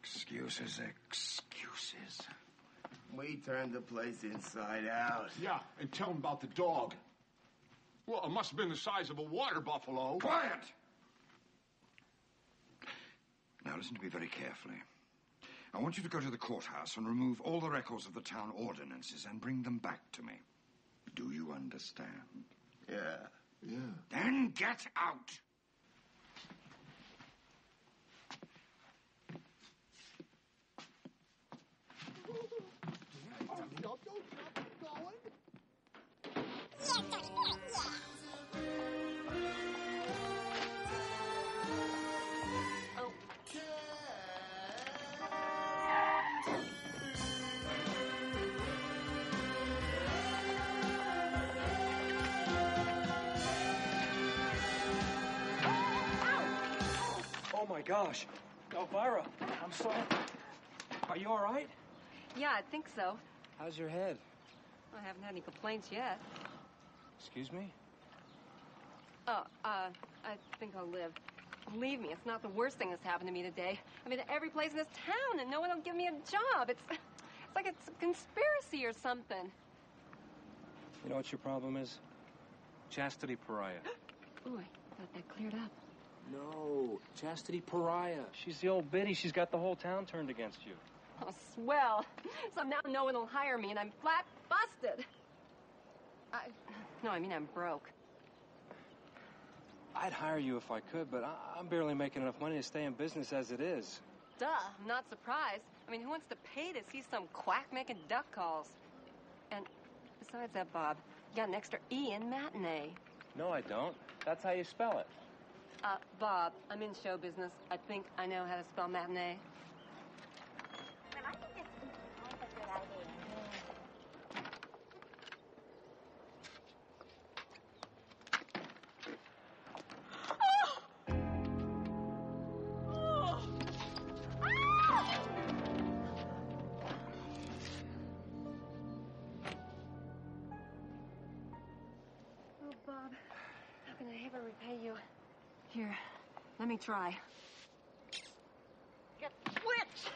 [SPEAKER 21] Excuses, excuses.
[SPEAKER 10] We turned the place inside out.
[SPEAKER 2] Yeah, and tell him about the dog. Well, it must have been the size of a water buffalo.
[SPEAKER 21] Quiet! Now listen to me very carefully. I want you to go to the courthouse and remove all the records of the town ordinances and bring them back to me. Do you understand?
[SPEAKER 10] Yeah.
[SPEAKER 21] Then get out!
[SPEAKER 18] Oh, my gosh. Elvira, I'm sorry. Are you all right?
[SPEAKER 6] Yeah, I think so.
[SPEAKER 18] How's your head?
[SPEAKER 6] I haven't had any complaints yet.
[SPEAKER 18] Excuse me?
[SPEAKER 6] Oh, I think I'll live. Believe me, it's not the worst thing that's happened to me today. I've been to every place in this town, and no one will give me a job. It's like it's a conspiracy or something.
[SPEAKER 18] You know what your problem is? Chastity pariah.
[SPEAKER 6] Ooh, I thought that cleared up.
[SPEAKER 18] No, Chastity pariah. She's the old biddy. She's got the whole town turned against you.
[SPEAKER 6] Oh, swell. So now no one will hire me, and I'm flat busted. No, I mean I'm broke.
[SPEAKER 18] I'd hire you if I could, but I'm barely making enough money to stay in business as it is.
[SPEAKER 6] Duh, I'm not surprised. I mean, who wants to pay to see some quack making duck calls? And besides that, Bob, you got an extra E in matinee.
[SPEAKER 18] No, I don't. That's how you spell it.
[SPEAKER 6] Bob, I'm in show business. I think I know how to spell matinee.
[SPEAKER 4] Well, I think it's a good idea.
[SPEAKER 6] Oh, Bob, how can I ever repay you? Here, let me try. Get switched!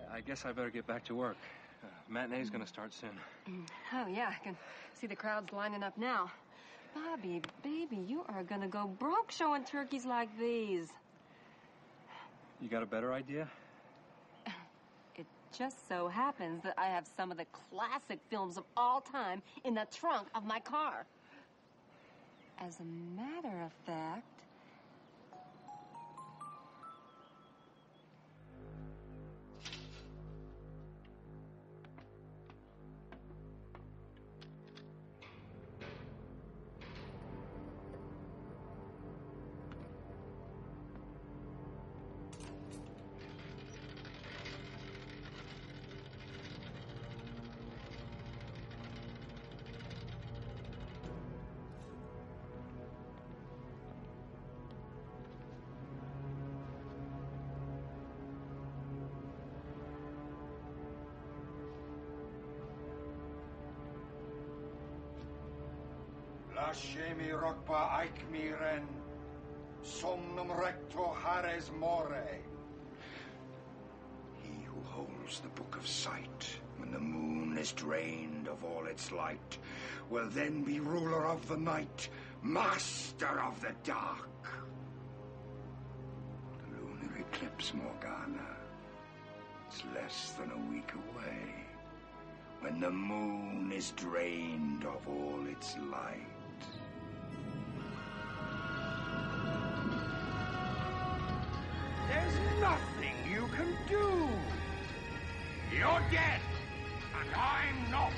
[SPEAKER 18] I guess I better get back to work. Matinee's gonna start soon.
[SPEAKER 6] Oh, yeah, I can see the crowds lining up now. Bobby, baby, you are gonna go broke showing turkeys like these.
[SPEAKER 18] You got a better idea?
[SPEAKER 6] It just so happens that I have some of the classic films of all time in the trunk of my car. As a matter of fact...
[SPEAKER 17] Lasciemi rocpa aic miren, somnum recto hares more. He who holds the book of sight, when the moon is drained of all its light, will then be ruler of the night, master of the dark. The lunar eclipse, Morgana. It's less than a week away, when the moon is drained of all its light.
[SPEAKER 21] There's nothing you can do. You're dead, and I'm not.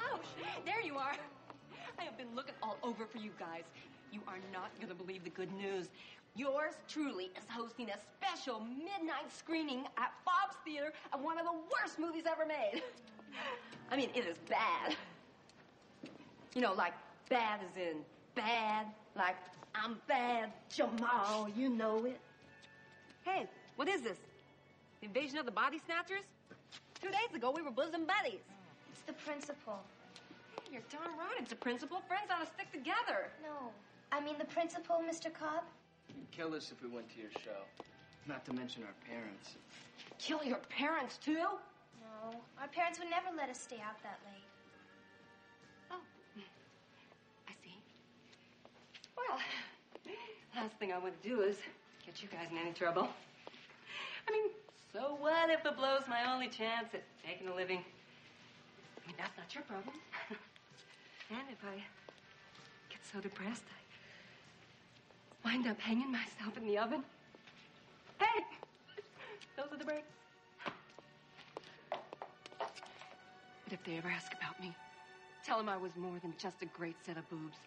[SPEAKER 6] Ouch! There you are. I have been looking all over for you guys. You are not going to believe the good news. Yours truly is hosting a special midnight screening at Bob's Theater of one of the worst movies ever made. I mean, it is bad. You know, like bad as in bad, like I'm bad, Jamal, you know it. Hey, what is this? The invasion of the body snatchers? 2 days ago, we were bosom buddies.
[SPEAKER 14] It's the principal.
[SPEAKER 6] Hey, you're darn right, it's a principal. Friends ought to stick together.
[SPEAKER 14] No. I mean the principal, Mr. Cobb.
[SPEAKER 3] You'd kill us if we went to your show. Not to mention our parents.
[SPEAKER 6] Kill your parents, too?
[SPEAKER 14] No. Our parents would never let us stay out that late.
[SPEAKER 6] Oh. I see. Well, last thing I want to do is get you guys in any trouble. I mean, so what if it blows my only chance at making a living? I mean, that's not your problem. And if I get so depressed, I wind up hanging myself in the oven. Hey! Those are the breaks. But if they ever ask about me, tell them I was more than just a great set of boobs.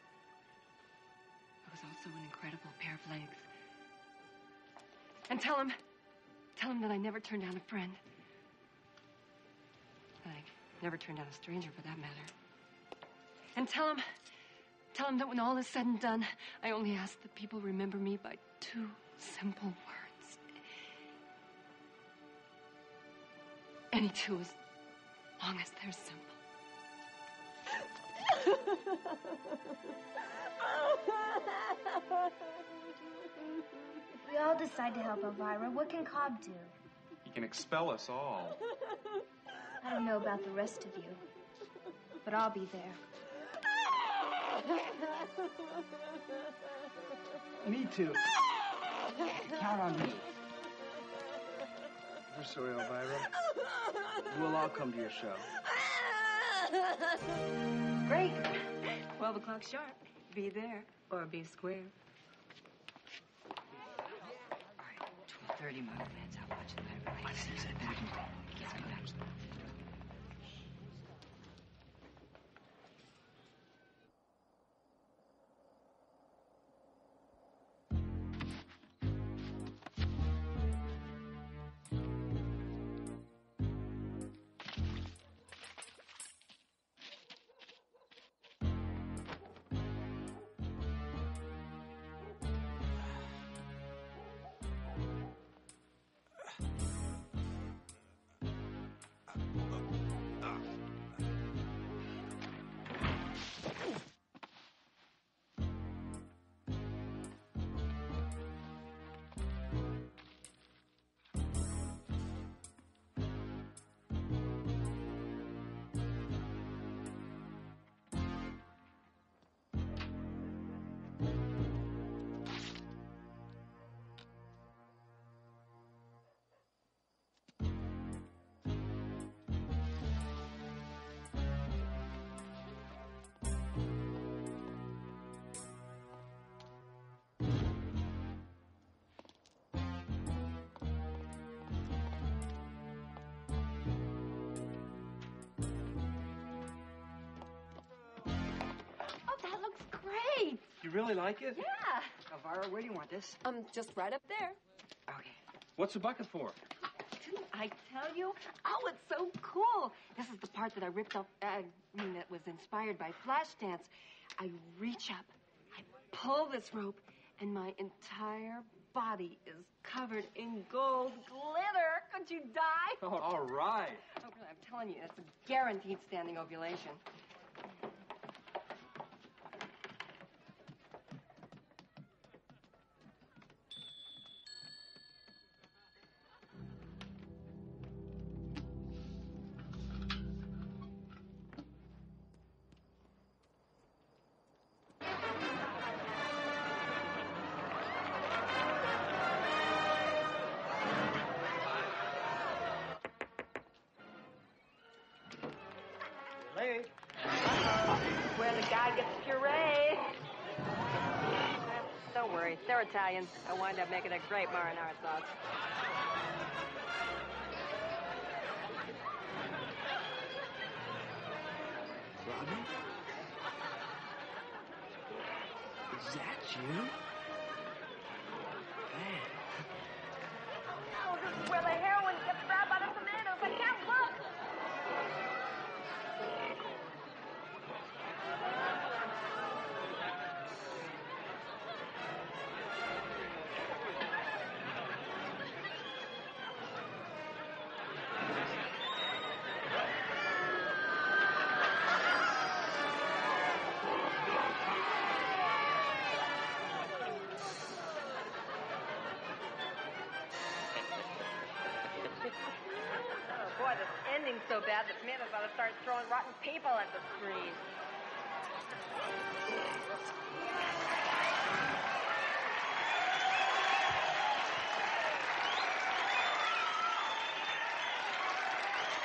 [SPEAKER 6] I was also an incredible pair of legs. And tell them that I never turned down a friend. That I never turned down a stranger, for that matter. And tell them that when all is said and done, I only ask that people remember me by 2 simple words. Any 2 as long as they're simple.
[SPEAKER 14] If we all decide to help Elvira, what can Cobb do?
[SPEAKER 5] He can expel us all.
[SPEAKER 14] I don't know about the rest of you, but I'll be there.
[SPEAKER 3] Me too. Count on me. We're sorry, Elvira. We'll all come to your show.
[SPEAKER 6] Great. 12 o'clock sharp. Be there or be square.
[SPEAKER 3] 12:30, my old man's out watching the better race. I better go. Yes, I got it.
[SPEAKER 6] Great.
[SPEAKER 5] You really like it?
[SPEAKER 6] Yeah.
[SPEAKER 3] Elvira, where do you want this?
[SPEAKER 6] Just right up there.
[SPEAKER 3] Okay.
[SPEAKER 5] What's the bucket for?
[SPEAKER 6] Didn't I tell you? Oh, it's so cool. This is the part that I ripped off, that was inspired by Flashdance. I reach up, I pull this rope, and my entire body is covered in gold glitter. Could you die?
[SPEAKER 5] Oh, all right.
[SPEAKER 6] Oh, really, I'm telling you, it's a guaranteed standing ovulation.
[SPEAKER 3] Late.
[SPEAKER 6] Where the guy gets puree. Don't worry, they're Italian. I wind up making a great marinara sauce.
[SPEAKER 3] Robin? Is that you? Man.
[SPEAKER 6] Oh, this is where the heroin gets grabbed by the tomatoes. I can't look. Boy, this ending's so bad that tomatoes ought to start throwing rotten people at the screen.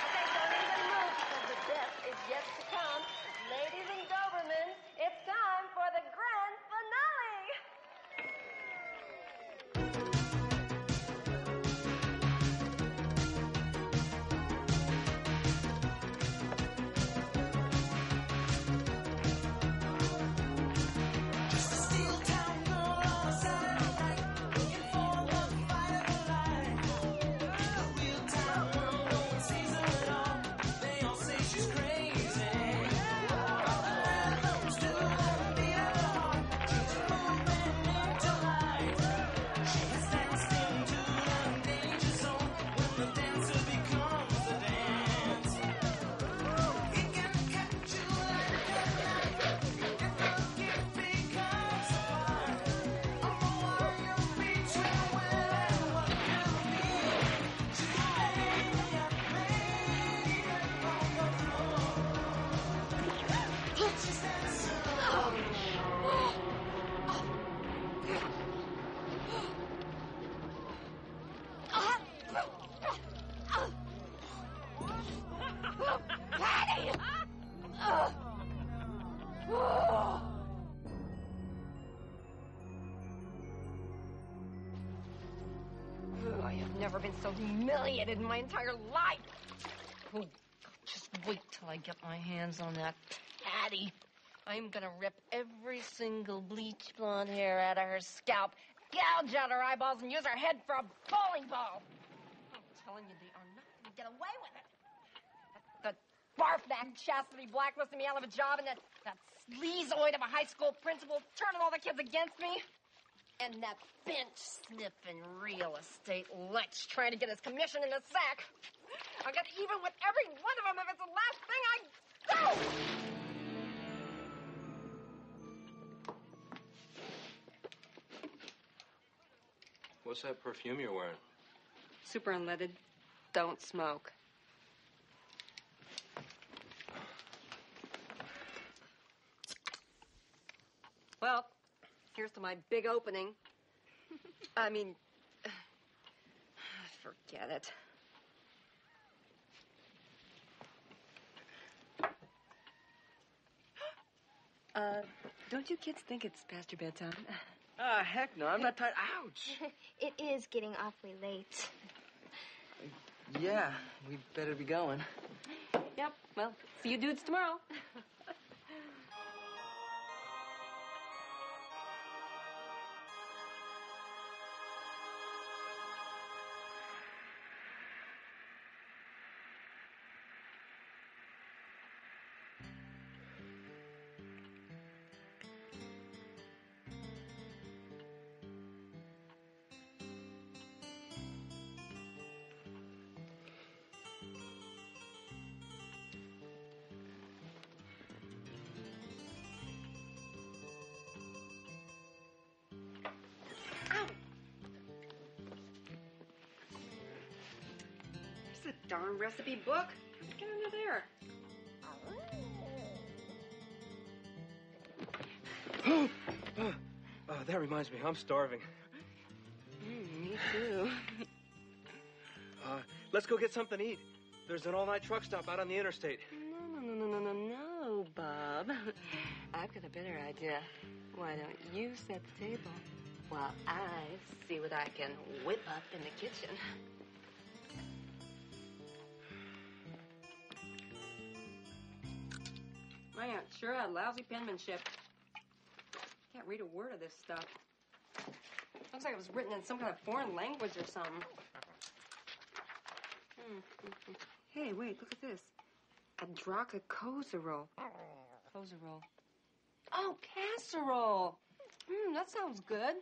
[SPEAKER 6] Okay, don't even move because the best is yet to come. Ladies and Doberman, it's time for the grand finale. away! Ugh. Oh. I have never been so humiliated in my entire life. Oh, just wait till I get my hands on that Patty. I'm gonna rip every single bleach blonde hair out of her scalp, gouge out her eyeballs, and use her head for a bowling ball. I'm telling you, they are not gonna get away with it. The barf-back Chastity blacklisting me out of a job, and that sleazoid of a high school principal turning all the kids against me. And that bench-sniffing real estate lech trying to get his commission in a sack. I'll get even with every one of them if it's the last thing I do!
[SPEAKER 18] What's that perfume you're wearing?
[SPEAKER 6] Super unleaded. Don't smoke. Well, here's to my big opening. I mean, forget it. Don't you kids think it's past your bedtime?
[SPEAKER 3] Ah, heck no, I'm not tired. Ouch!
[SPEAKER 14] It is getting awfully late.
[SPEAKER 3] Yeah, we better be going.
[SPEAKER 6] Yep, well, see you dudes tomorrow. There's a darn recipe book. Get under there.
[SPEAKER 18] Oh, that reminds me, I'm starving.
[SPEAKER 6] Me too.
[SPEAKER 18] Let's go get something to eat. There's an all-night truck stop out on the interstate.
[SPEAKER 6] No, Bob. I've got a better idea. Why don't you set the table while I see what I can whip up in the kitchen? My aunt sure had lousy penmanship. Can't read a word of this stuff. Looks like it was written in some kind of foreign language or something. Hey, wait, look at this. Adraka Kozerol. Kozerol. Oh, casserole. That sounds good.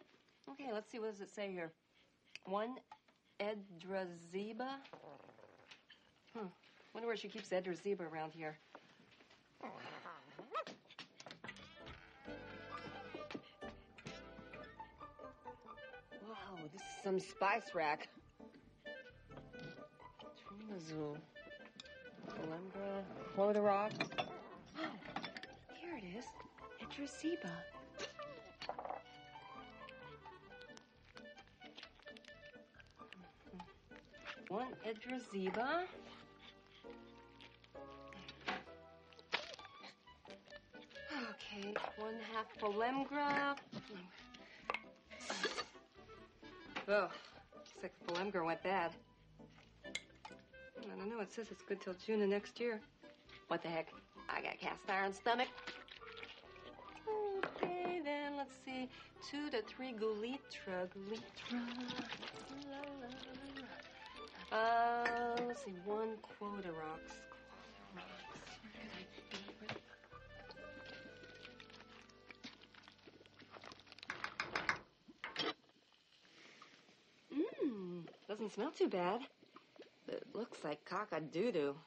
[SPEAKER 6] Okay, let's see. What does it say here? 1 Edrazeba? Wonder where she keeps Edrazeba around here. Wow, this is some spice rack. Trimazul. Alembra. Clodorox. Oh, here it is. Edrazeba. 1 Edrazeba. Okay, 1/2 Polemgra. Oh, looks like the Polemgra went bad. I don't know, it says it's good till June of next year. What the heck? I got cast iron stomach. Okay, then, let's see. 2 to 3 Gulitra. Let's see, 1 Quotarox. Doesn't smell too bad. It looks like cock-a-doodle.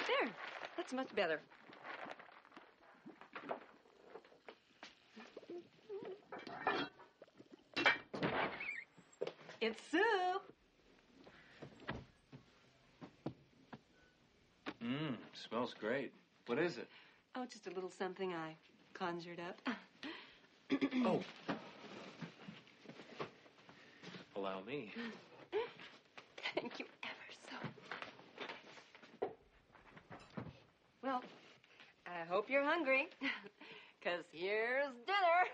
[SPEAKER 6] There. That's much better. It's Sue.
[SPEAKER 18] Smells great. What is it?
[SPEAKER 6] Oh, just a little something I conjured up.
[SPEAKER 18] Oh. Allow me.
[SPEAKER 6] Thank you ever so. Well, I hope you're hungry, because here's dinner.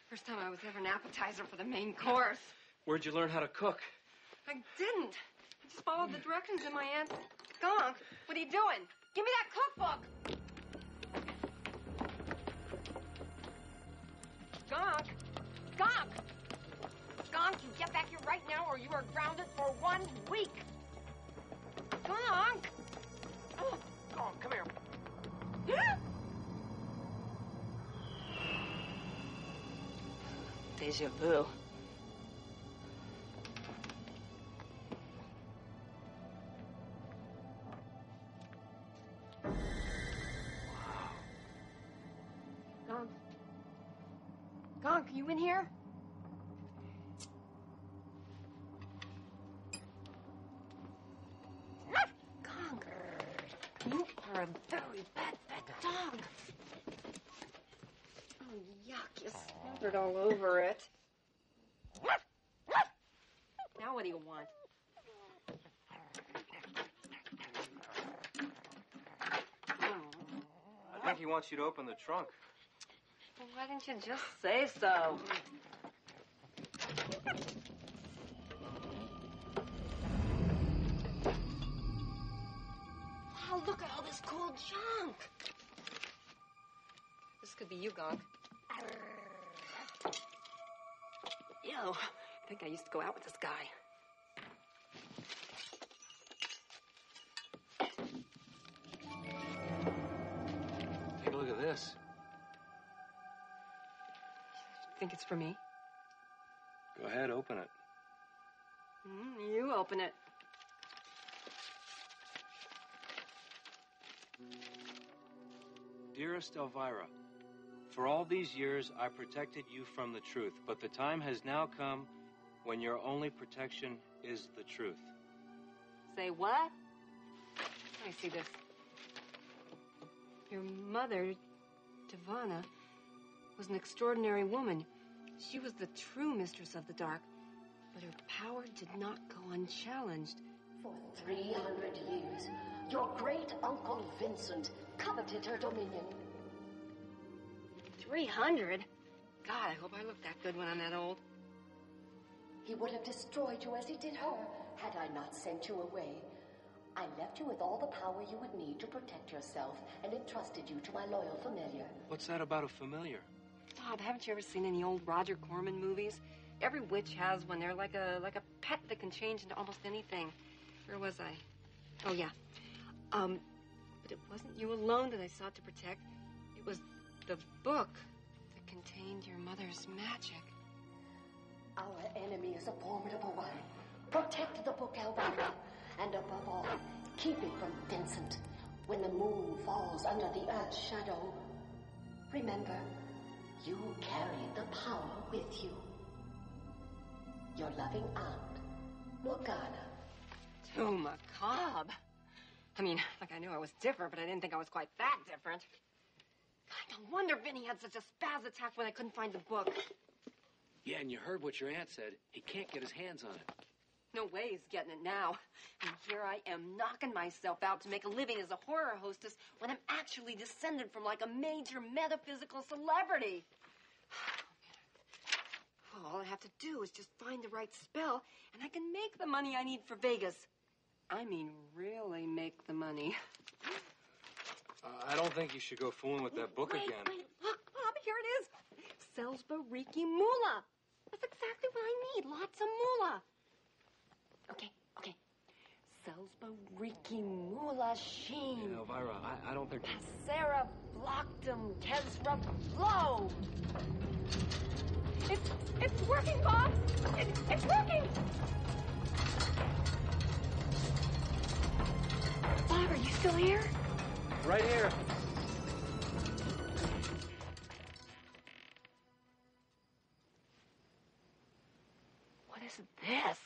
[SPEAKER 6] First time I was ever an appetizer for the main course.
[SPEAKER 18] Where'd you learn how to cook?
[SPEAKER 6] I didn't. I just followed the directions in my aunt's skunk. What are you doing? Give me that cookbook. Skunk. Skunk. Skunk, you get back here right now or you are grounded for 1 week. Skunk. Oh, come here. Deja vu. Gonk. Gonk, you in here? Gonk. You are a very bad dog. Oh, yuck. You smothered all over it. Now what do you want?
[SPEAKER 18] I think he wants you to open the trunk.
[SPEAKER 6] Well, why didn't you just say so? Wow, look at all this cool junk. This could be you, Gonk. Ew. I think I used to go out with this guy.
[SPEAKER 18] Take a look at this.
[SPEAKER 6] Think it's for me?
[SPEAKER 18] Go ahead, open it.
[SPEAKER 6] You open it.
[SPEAKER 18] Dearest Elvira, for all these years, I protected you from the truth, but the time has now come when your only protection is the truth.
[SPEAKER 6] Say what? I see this. Your mother, Devana, was an extraordinary woman. She was the true mistress of the dark, but her power did not go unchallenged.
[SPEAKER 11] For 300 years, your great-uncle Vincent coveted her dominion.
[SPEAKER 6] 300? God, I hope I look that good when I'm that old.
[SPEAKER 11] He would have destroyed you as he did her, had I not sent you away. I left you with all the power you would need to protect yourself and entrusted you to my loyal familiar.
[SPEAKER 18] What's that about a familiar?
[SPEAKER 6] Bob, haven't you ever seen any old Roger Corman movies? Every witch has one. They're like a pet that can change into almost anything. Where was I? Oh, yeah. But it wasn't you alone that I sought to protect. It was the book that contained your mother's magic.
[SPEAKER 11] Our enemy is a formidable one. Protect the book, Elvira. And above all, keep it from Vincent. When the moon falls under the earth's shadow, remember, you carry the power with you. Your loving aunt, Morgana.
[SPEAKER 6] Too macabre. I mean, like I knew I was different, but I didn't think I was quite that different. God, no wonder Vinny had such a spaz attack when I couldn't find the book.
[SPEAKER 18] Yeah, and you heard what your aunt said. He can't get his hands on it.
[SPEAKER 6] No way he's getting it now. And here I am knocking myself out to make a living as a horror hostess when I'm actually descended from like a major metaphysical celebrity. Well, all I have to do is just find the right spell, and I can make the money I need for Vegas. I mean, really make the money.
[SPEAKER 18] I don't think you should go fooling with that book again.
[SPEAKER 6] Wait, look, Bob, here it is. Salisbury moolah. That's exactly what I need, lots of moolah. Okay. Salisbury moolah sheen.
[SPEAKER 18] Yeah, Elvira, I don't think...
[SPEAKER 6] Sarah Blockdom Kesra Flow. It's working, Bob. It's working. Bob, are you still here?
[SPEAKER 18] Right here.
[SPEAKER 6] What is this?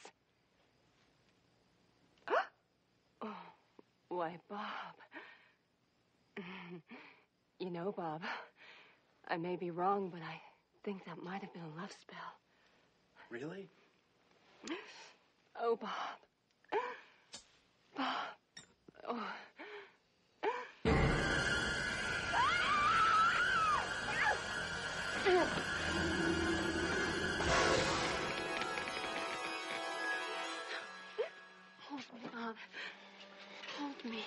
[SPEAKER 6] Oh, why, Bob. You know, Bob, I may be wrong, but I think that might have been a love spell.
[SPEAKER 18] Really?
[SPEAKER 6] Oh, Bob. Bob. Oh. Hold me, Bob. Hold me.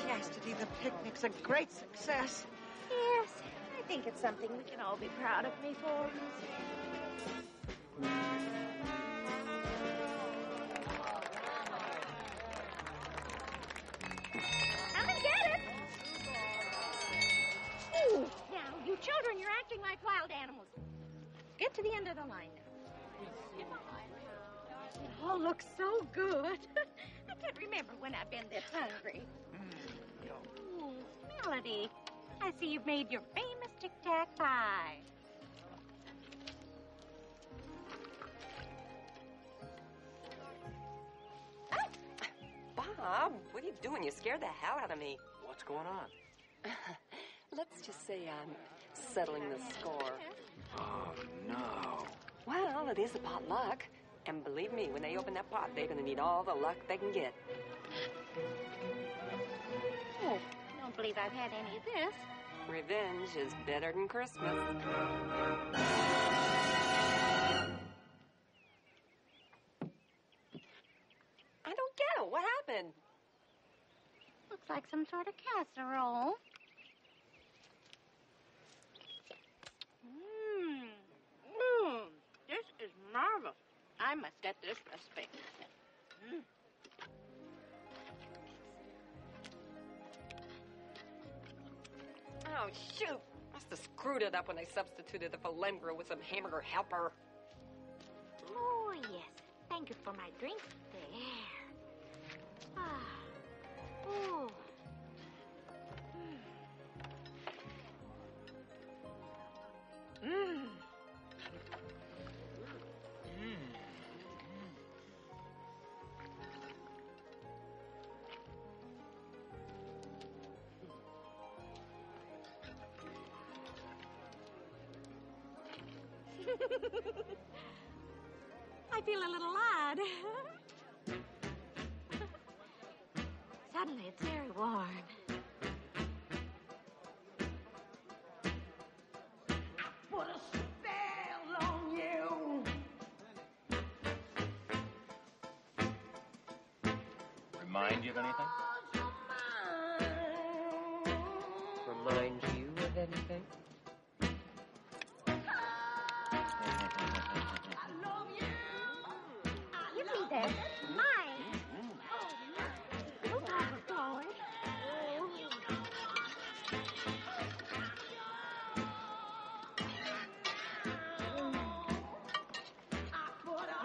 [SPEAKER 12] Chastity, the picnic's a great success.
[SPEAKER 4] Yes, I think it's something we can all be proud of me for. Come and get it! Ooh, now, you children, you're acting like wild animals. Get to the end of the line now. It all looks so good. I can't remember when I've been this hungry. Ooh, Melody, I see you've made your famous tic-tac pie.
[SPEAKER 6] Bob, what are you doing? You scared the hell out of me.
[SPEAKER 18] What's going on?
[SPEAKER 6] Let's just say I'm settling the score.
[SPEAKER 18] Oh, no.
[SPEAKER 6] Well, it is about luck. And believe me, when they open that pot, they're going to need all the luck they can get.
[SPEAKER 4] Oh, I don't believe I've had any of this.
[SPEAKER 6] Revenge is better than Christmas. I don't get it. What happened?
[SPEAKER 4] Looks like some sort of casserole. This is marvelous. I must get this recipe.
[SPEAKER 6] Oh, shoot. Must have screwed it up when I substituted the Elvira with some hamburger helper.
[SPEAKER 4] Oh, yes. Thank you for my drink. There. Ah. Oh. Mmm. I feel a little odd. Suddenly, it's very warm.
[SPEAKER 16] Put a spell on you.
[SPEAKER 5] Remind you of anything?
[SPEAKER 6] Remind you of anything?
[SPEAKER 4] Give me that. That's mine. Oh, darling.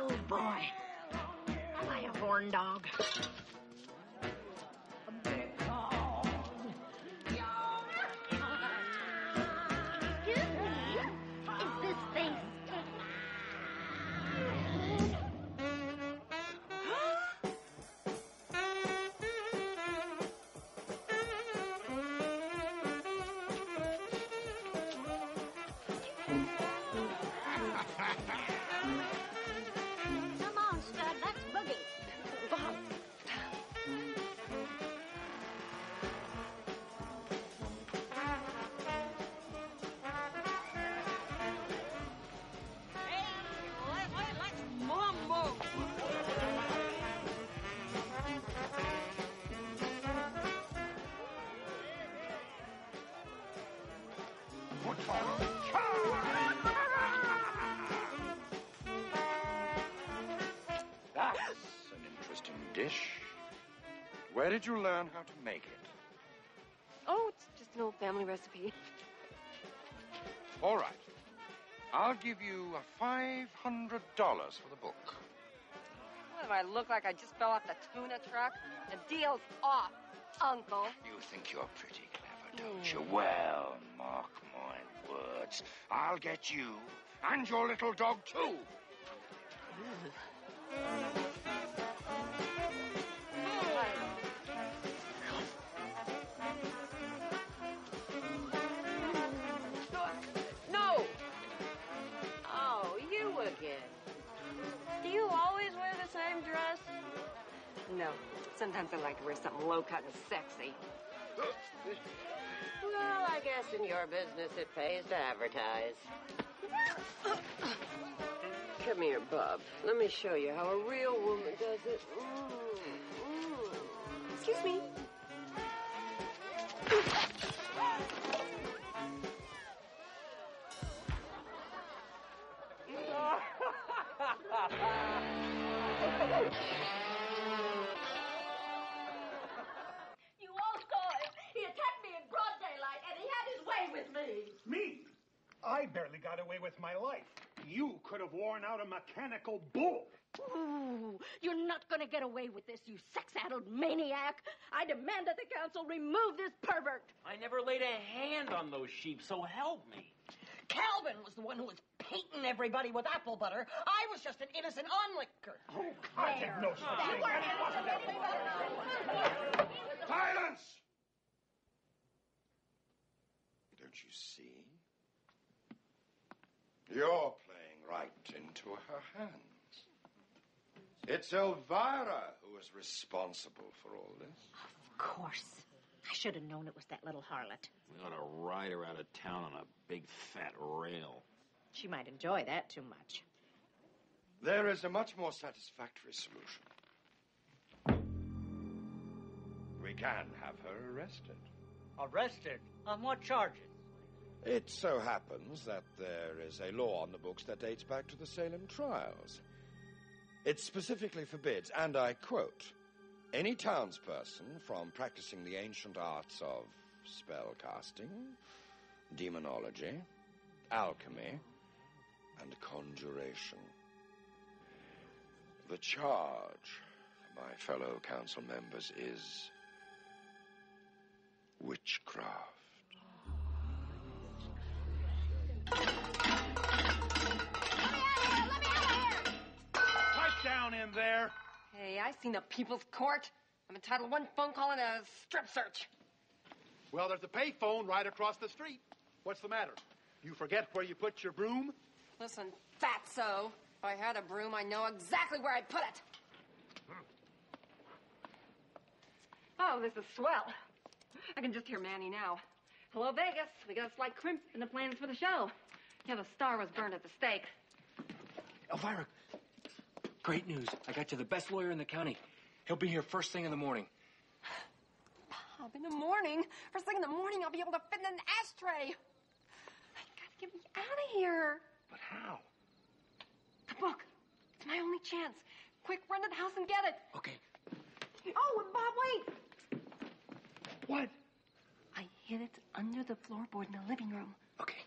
[SPEAKER 4] Oh, boy. Am I a horn dog?
[SPEAKER 16] Because
[SPEAKER 11] Come on, stud, let's boogie.
[SPEAKER 6] Bob. Let's mambo.
[SPEAKER 21] That's an interesting dish. Where did you learn how to make it?
[SPEAKER 6] Oh, it's just an old family recipe.
[SPEAKER 21] All right. I'll give you $500 for the book.
[SPEAKER 6] What, do I look like I just fell off the tuna truck? The deal's off, Uncle.
[SPEAKER 17] You think you're pretty clever, don't you? Well, mark my words. I'll get you and your little dog, too.
[SPEAKER 6] No! Oh, you again. Do you always wear the same dress? No. Sometimes I like to wear something low-cut and sexy.
[SPEAKER 11] Well, I guess in your business it pays to advertise. Come here, Bob. Let me show you how a real woman does it.
[SPEAKER 6] Excuse me.
[SPEAKER 11] You all saw him. He attacked me in broad daylight, and he had his way with me.
[SPEAKER 23] Me? I barely got away with my life. You could have worn out a mechanical bull.
[SPEAKER 11] Ooh, you're not going to get away with this, you sex-addled maniac. I demand that the council remove this pervert.
[SPEAKER 5] I never laid a hand on those sheep, so help me.
[SPEAKER 15] Calvin was the one who was painting everybody with apple butter. I was just an innocent onlooker.
[SPEAKER 23] Oh, I did no such thing.
[SPEAKER 21] Silence! Don't you see? You're playing right into her hands. It's Elvira who is responsible for all this.
[SPEAKER 4] Of course. I should have known it was that little harlot.
[SPEAKER 5] We ought to ride her out of town on a big fat rail.
[SPEAKER 4] She might enjoy that too much.
[SPEAKER 21] There is a much more satisfactory solution. We can have her arrested.
[SPEAKER 8] Arrested? On what charges?
[SPEAKER 21] It so happens that there is a law on the books that dates back to the Salem trials. It specifically forbids, and I quote, any townsperson from practicing the ancient arts of spell casting, demonology, alchemy, and conjuration. The charge, my fellow council members, is witchcraft.
[SPEAKER 23] Pipe down in there.
[SPEAKER 6] Hey, I seen a people's court. I'm entitled to one phone call and a strip search.
[SPEAKER 1] Well, there's a pay phone right across the street. What's the matter? You forget where you put your broom?
[SPEAKER 6] Listen, fatso. If I had a broom, I know exactly where I'd put it. Oh, this is swell. I can just hear Manny now. Hello, Vegas. We got a slight crimp in the plans for the show. Yeah, the star was burned at the stake.
[SPEAKER 18] Elvira, great news. I got you the best lawyer in the county. He'll be here first thing in the morning.
[SPEAKER 6] Bob, in the morning? First thing in the morning, I'll be able to fit in an ashtray. You gotta get me out of here.
[SPEAKER 18] But how?
[SPEAKER 6] The book. It's my only chance. Quick, run to the house and get it.
[SPEAKER 18] Okay.
[SPEAKER 6] Oh, and Bob, wait.
[SPEAKER 18] What?
[SPEAKER 6] I hid it under the floorboard in the living room.
[SPEAKER 18] Okay.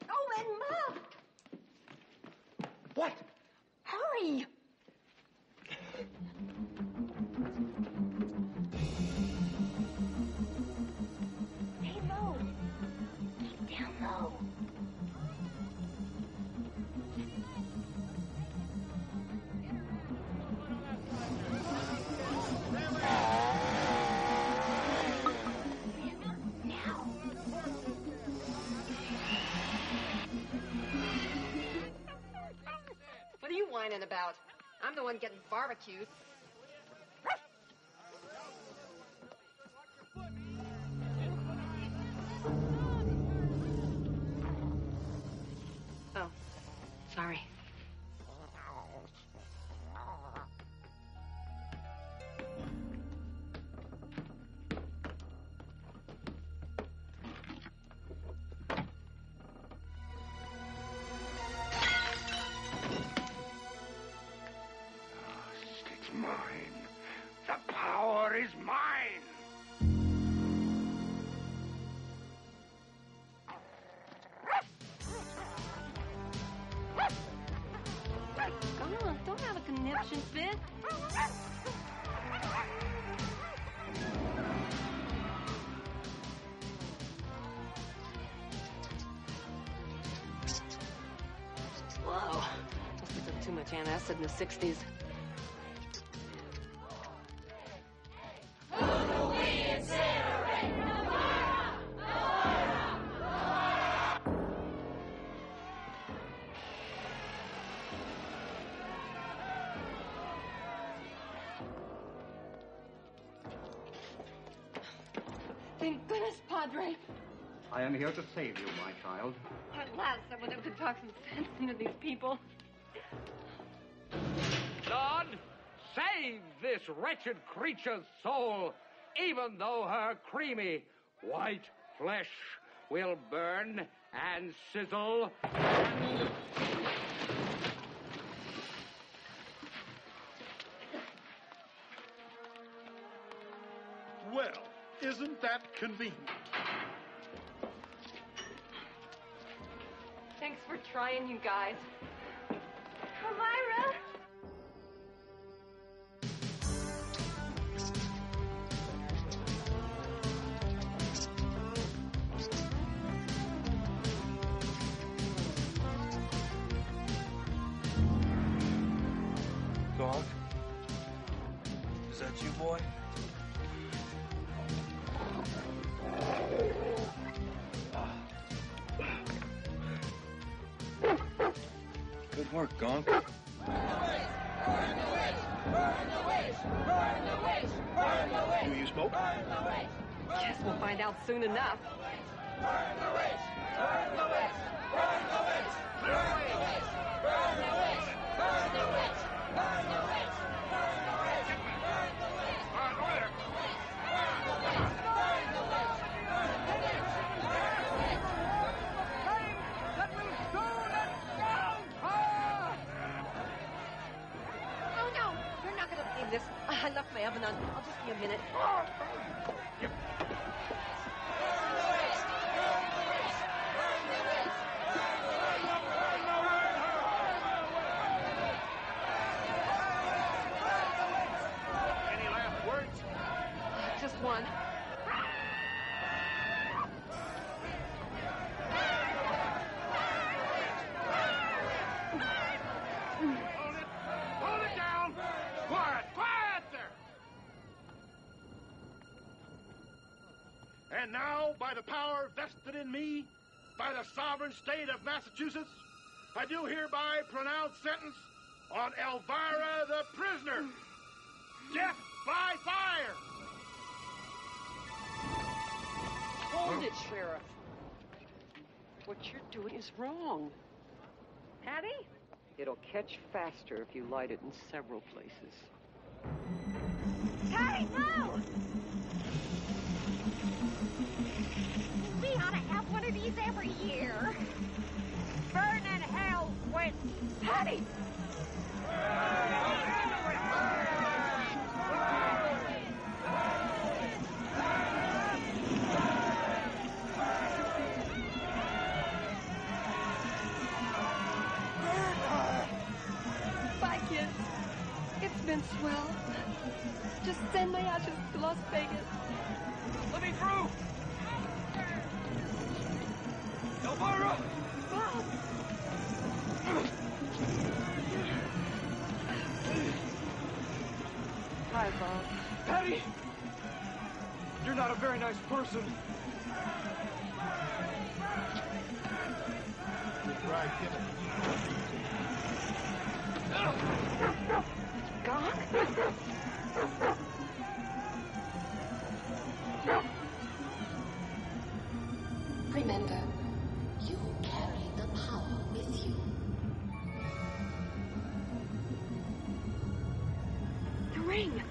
[SPEAKER 6] Oh, and Mom!
[SPEAKER 18] What?
[SPEAKER 6] Hurry! Stay low. Keep down low. whining about? I'm the one getting barbecued. Oh, sorry.
[SPEAKER 17] It's mine. The power is mine.
[SPEAKER 6] Come on, don't have a conniption fit. Whoa. Must have done too much antacid in the 60s. Thank goodness, Padre.
[SPEAKER 19] I am here to save you, my child.
[SPEAKER 6] At last, someone who can talk some sense into these people.
[SPEAKER 20] Lord, save this wretched creature's soul, even though her creamy white flesh will burn and sizzle and...
[SPEAKER 1] Well, isn't that convenient?
[SPEAKER 6] Thanks for trying, you guys.
[SPEAKER 4] Elvira!
[SPEAKER 22] Dog? Is that you, boy? Good work, Gonk.
[SPEAKER 1] Do you smoke?
[SPEAKER 6] Guess we'll find out soon enough. Oh, no! You're not gonna believe this. I left my oven on. I'll just be a minute.
[SPEAKER 1] Any last words?
[SPEAKER 6] Just one.
[SPEAKER 1] Hold it down! Quiet! Quiet there! And now, by the power vested in me by the sovereign state of Massachusetts, I do hereby pronounce sentence on Elvira the prisoner. Death by fire!
[SPEAKER 15] Hold it, Sheriff. What you're doing is wrong.
[SPEAKER 6] Patty?
[SPEAKER 15] It'll catch faster if you light it in several places.
[SPEAKER 4] Patty, no! We ought to have one of these every year. Burn in hell, West. Patty!
[SPEAKER 6] Bye, kids. It's been swell. Just send my ashes to Las Vegas.
[SPEAKER 20] Let me through! Elvira!
[SPEAKER 6] Bob! Hi, Bob.
[SPEAKER 20] Patty! You're not a very nice person.
[SPEAKER 1] Right, give it.
[SPEAKER 6] ring.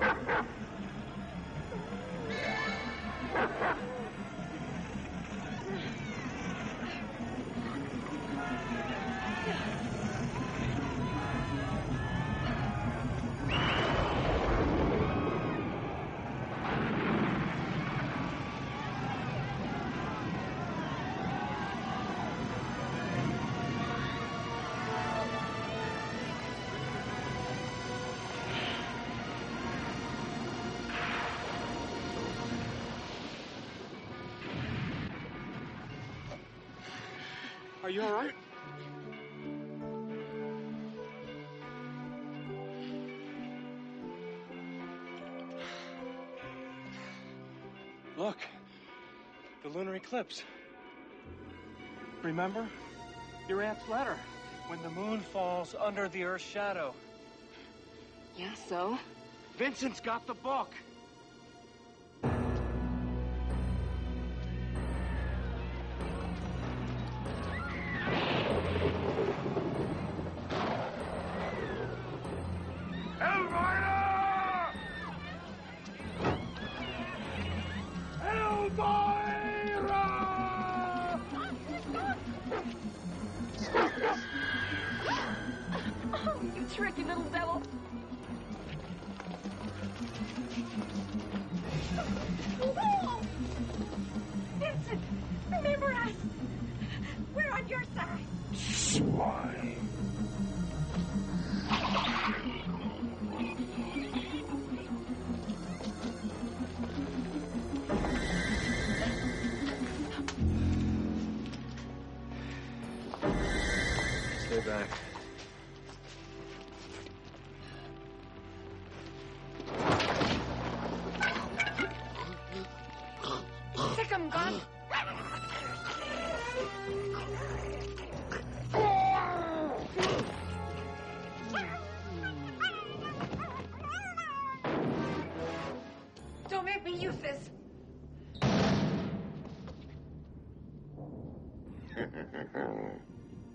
[SPEAKER 18] Are you all right? Look, the lunar eclipse. Remember? Your aunt's letter. When the moon falls under the Earth's shadow.
[SPEAKER 6] Yeah, so?
[SPEAKER 18] Vincent's got the book.
[SPEAKER 1] Elvira! Elvira!
[SPEAKER 6] Oh, you tricky little devil. Oh! Vincent, remember us. We're on your side.
[SPEAKER 21] Swine.
[SPEAKER 18] Stay back.
[SPEAKER 6] Sick 'em, gun. Don't make me use this.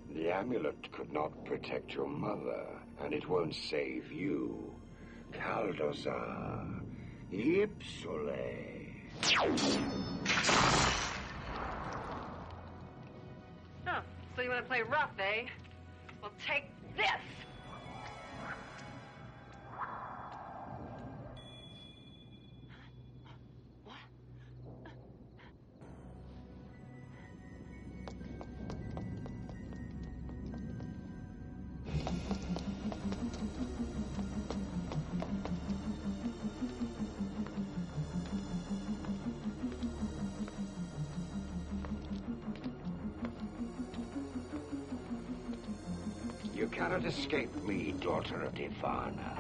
[SPEAKER 17] The amulet could not protect your mother, and it won't save you. Caldozar, Ipsule.
[SPEAKER 6] Oh, so you want to play rough, eh? Well, take this.
[SPEAKER 17] You cannot escape me, daughter of Ivana.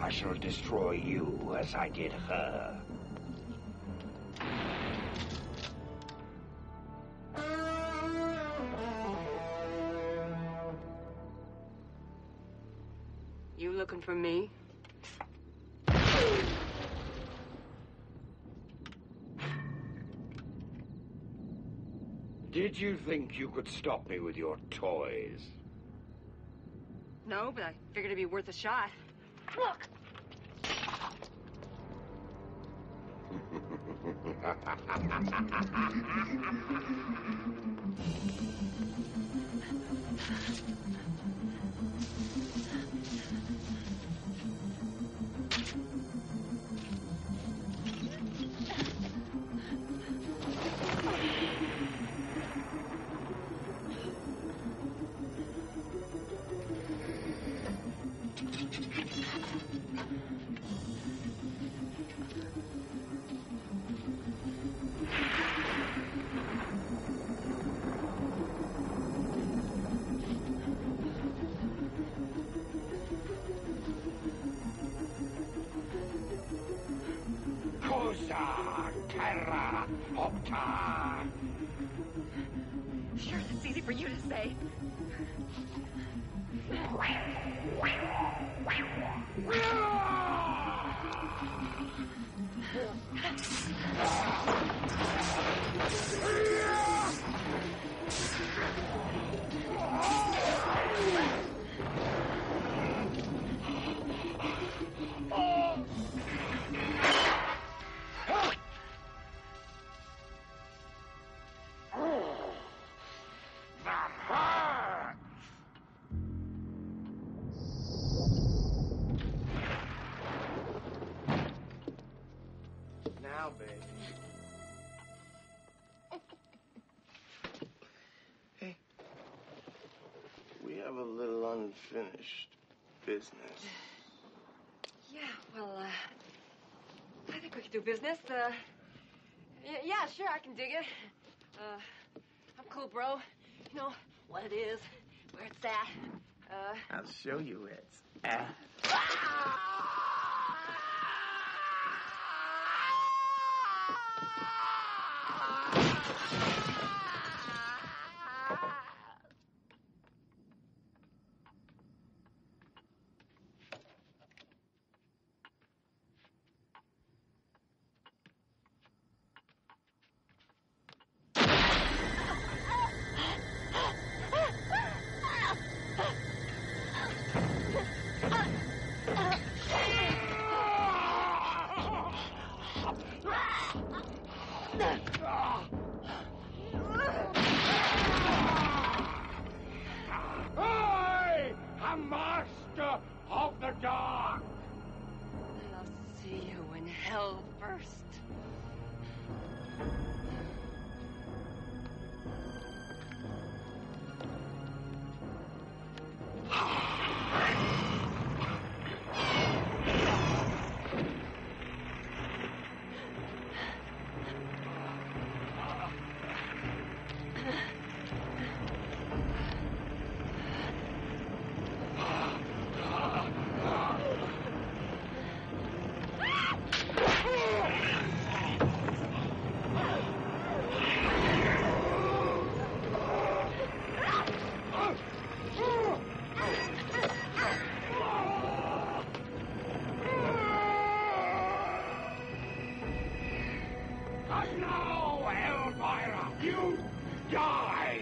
[SPEAKER 17] I shall destroy you as I did her.
[SPEAKER 6] You looking for me?
[SPEAKER 17] Did you think you could stop me with your toys?
[SPEAKER 6] No, but I figured it'd be worth a shot. Look!
[SPEAKER 17] Terra Opta.
[SPEAKER 6] Sure, that's easy for you to say.
[SPEAKER 10] now, babe. Hey, we have a little unfinished business.
[SPEAKER 6] Yeah, well, I think we could do business. Yeah, sure, I can dig it. I'm cool, bro. You know what it is, where it's at.
[SPEAKER 10] I'll show you where it's at.
[SPEAKER 16] I am master of the dark.
[SPEAKER 6] I'll see you in hell first.
[SPEAKER 16] And now, Elvira, you die!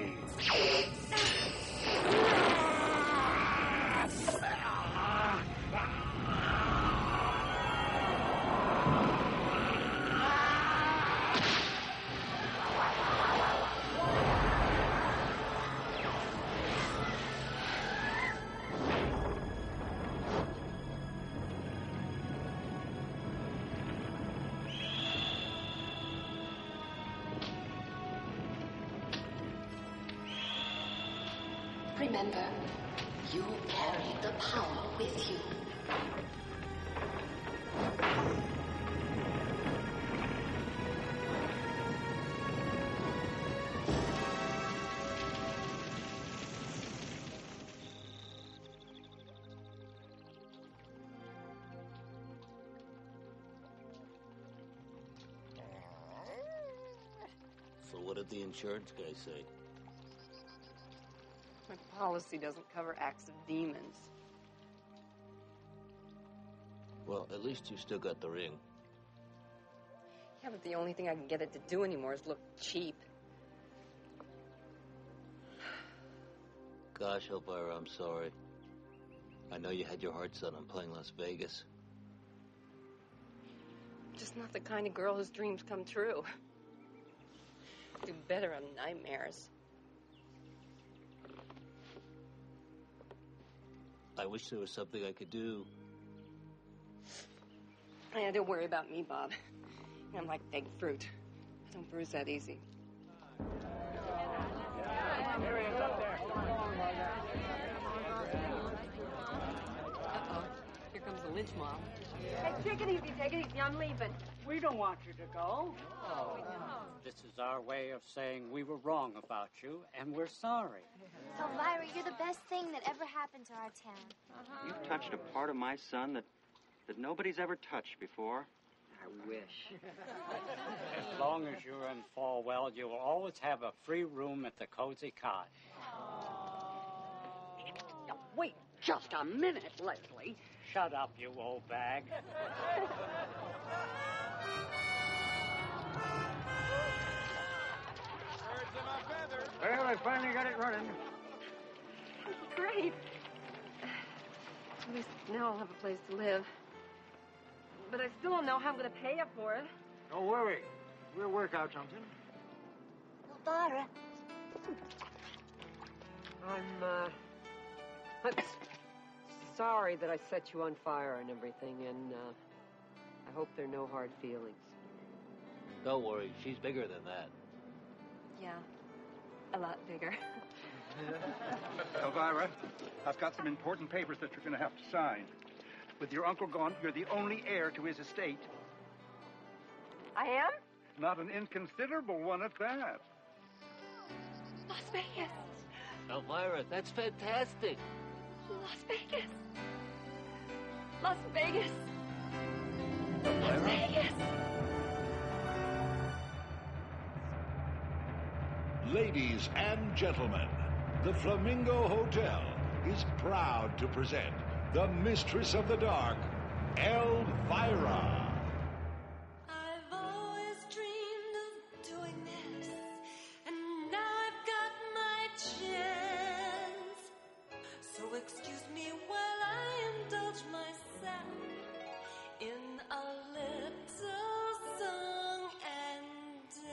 [SPEAKER 11] Remember, you carry the power with you.
[SPEAKER 7] So what did the insurance guy say?
[SPEAKER 6] My policy doesn't cover acts of demons.
[SPEAKER 7] Well, at least you still got the ring.
[SPEAKER 6] Yeah, but the only thing I can get it to do anymore is look cheap.
[SPEAKER 7] Gosh, Elvira, I'm sorry. I know you had your heart set on playing Las Vegas.
[SPEAKER 6] Just not the kind of girl whose dreams come true. Do better on nightmares.
[SPEAKER 7] I wish there was something I could do.
[SPEAKER 6] Yeah, don't worry about me, Bob. I'm like big fruit. I don't bruise that easy.
[SPEAKER 16] Here he is up there.
[SPEAKER 6] Uh-oh. Here comes the lynch mob.
[SPEAKER 9] Hey, take it easy, I'm leaving.
[SPEAKER 8] We don't want you to go. This is our way of saying we were wrong about you, and we're sorry.
[SPEAKER 14] Elvira, you're the best thing that ever happened to our town.
[SPEAKER 19] You've touched a part of my son that nobody's ever touched before.
[SPEAKER 8] I wish. As long as you're in Falwell, you will always have a free room at the Cozy Cot.
[SPEAKER 15] Now, wait just a minute, Leslie.
[SPEAKER 8] Shut up, you old bag.
[SPEAKER 20] Well, I finally got it running.
[SPEAKER 6] Great. At least now I'll have a place to live. But I still don't know how I'm going to pay you for it.
[SPEAKER 20] Don't worry. We'll work out something.
[SPEAKER 14] Elvira.
[SPEAKER 6] I'm sorry that I set you on fire and everything, and I hope there are no hard feelings.
[SPEAKER 7] Don't worry, she's bigger than that.
[SPEAKER 6] Yeah, a lot bigger.
[SPEAKER 23] Elvira, I've got some important papers that you're going to have to sign. With your uncle gone, you're the only heir to his estate.
[SPEAKER 9] I am?
[SPEAKER 23] Not an inconsiderable one at that.
[SPEAKER 9] Las Vegas.
[SPEAKER 7] Elvira, that's fantastic.
[SPEAKER 9] Las Vegas. Las Vegas.
[SPEAKER 7] Elvira?
[SPEAKER 9] Las Vegas.
[SPEAKER 2] Ladies and gentlemen, the Flamingo Hotel is proud to present the Mistress of the Dark, Elvira.
[SPEAKER 16] I've always dreamed of doing this, and now I've got my chance. So excuse me while I indulge myself in a little song and dance.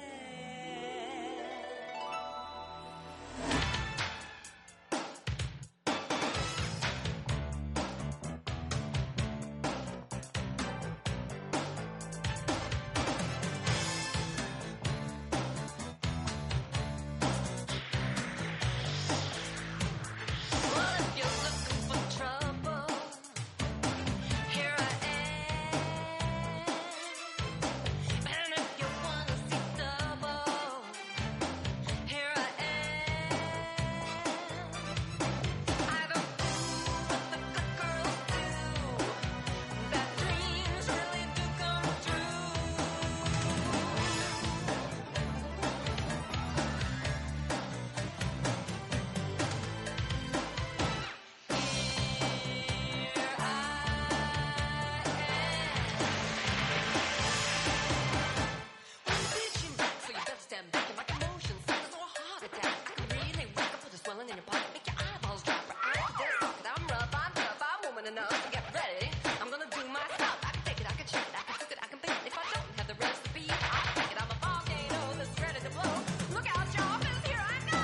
[SPEAKER 16] Well, if you're looking for trouble, here I am. And if you wanna see double, here I am. I don't do what the good girls do. That dreams really do come Reaching back, so you better stand back. And my emotions, sickness or a heart attack. I can really wake up with a swelling in your pocket, make your eyeballs drop. Right after this, I'm rough, I'm tough, I'm woman enough to get ready. I'm gonna do my stuff. I can take it, I can check it, I can cook it, I can bake it. If I don't have the recipe, I'll take it. I'm a volcano that's ready to blow. Look out, y'all, 'cause here I go.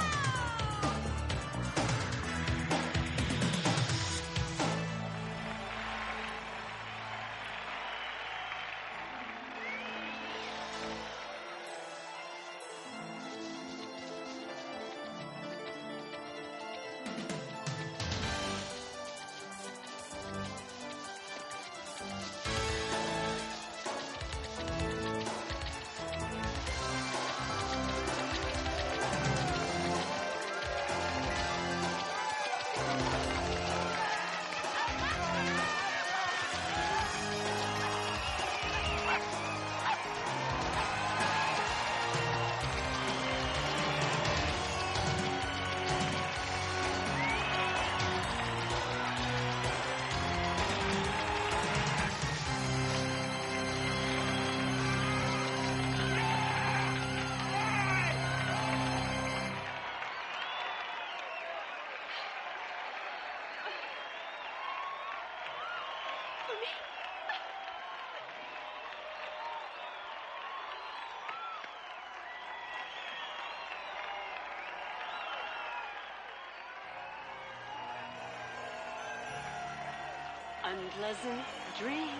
[SPEAKER 16] For me.
[SPEAKER 6] Unpleasant dream.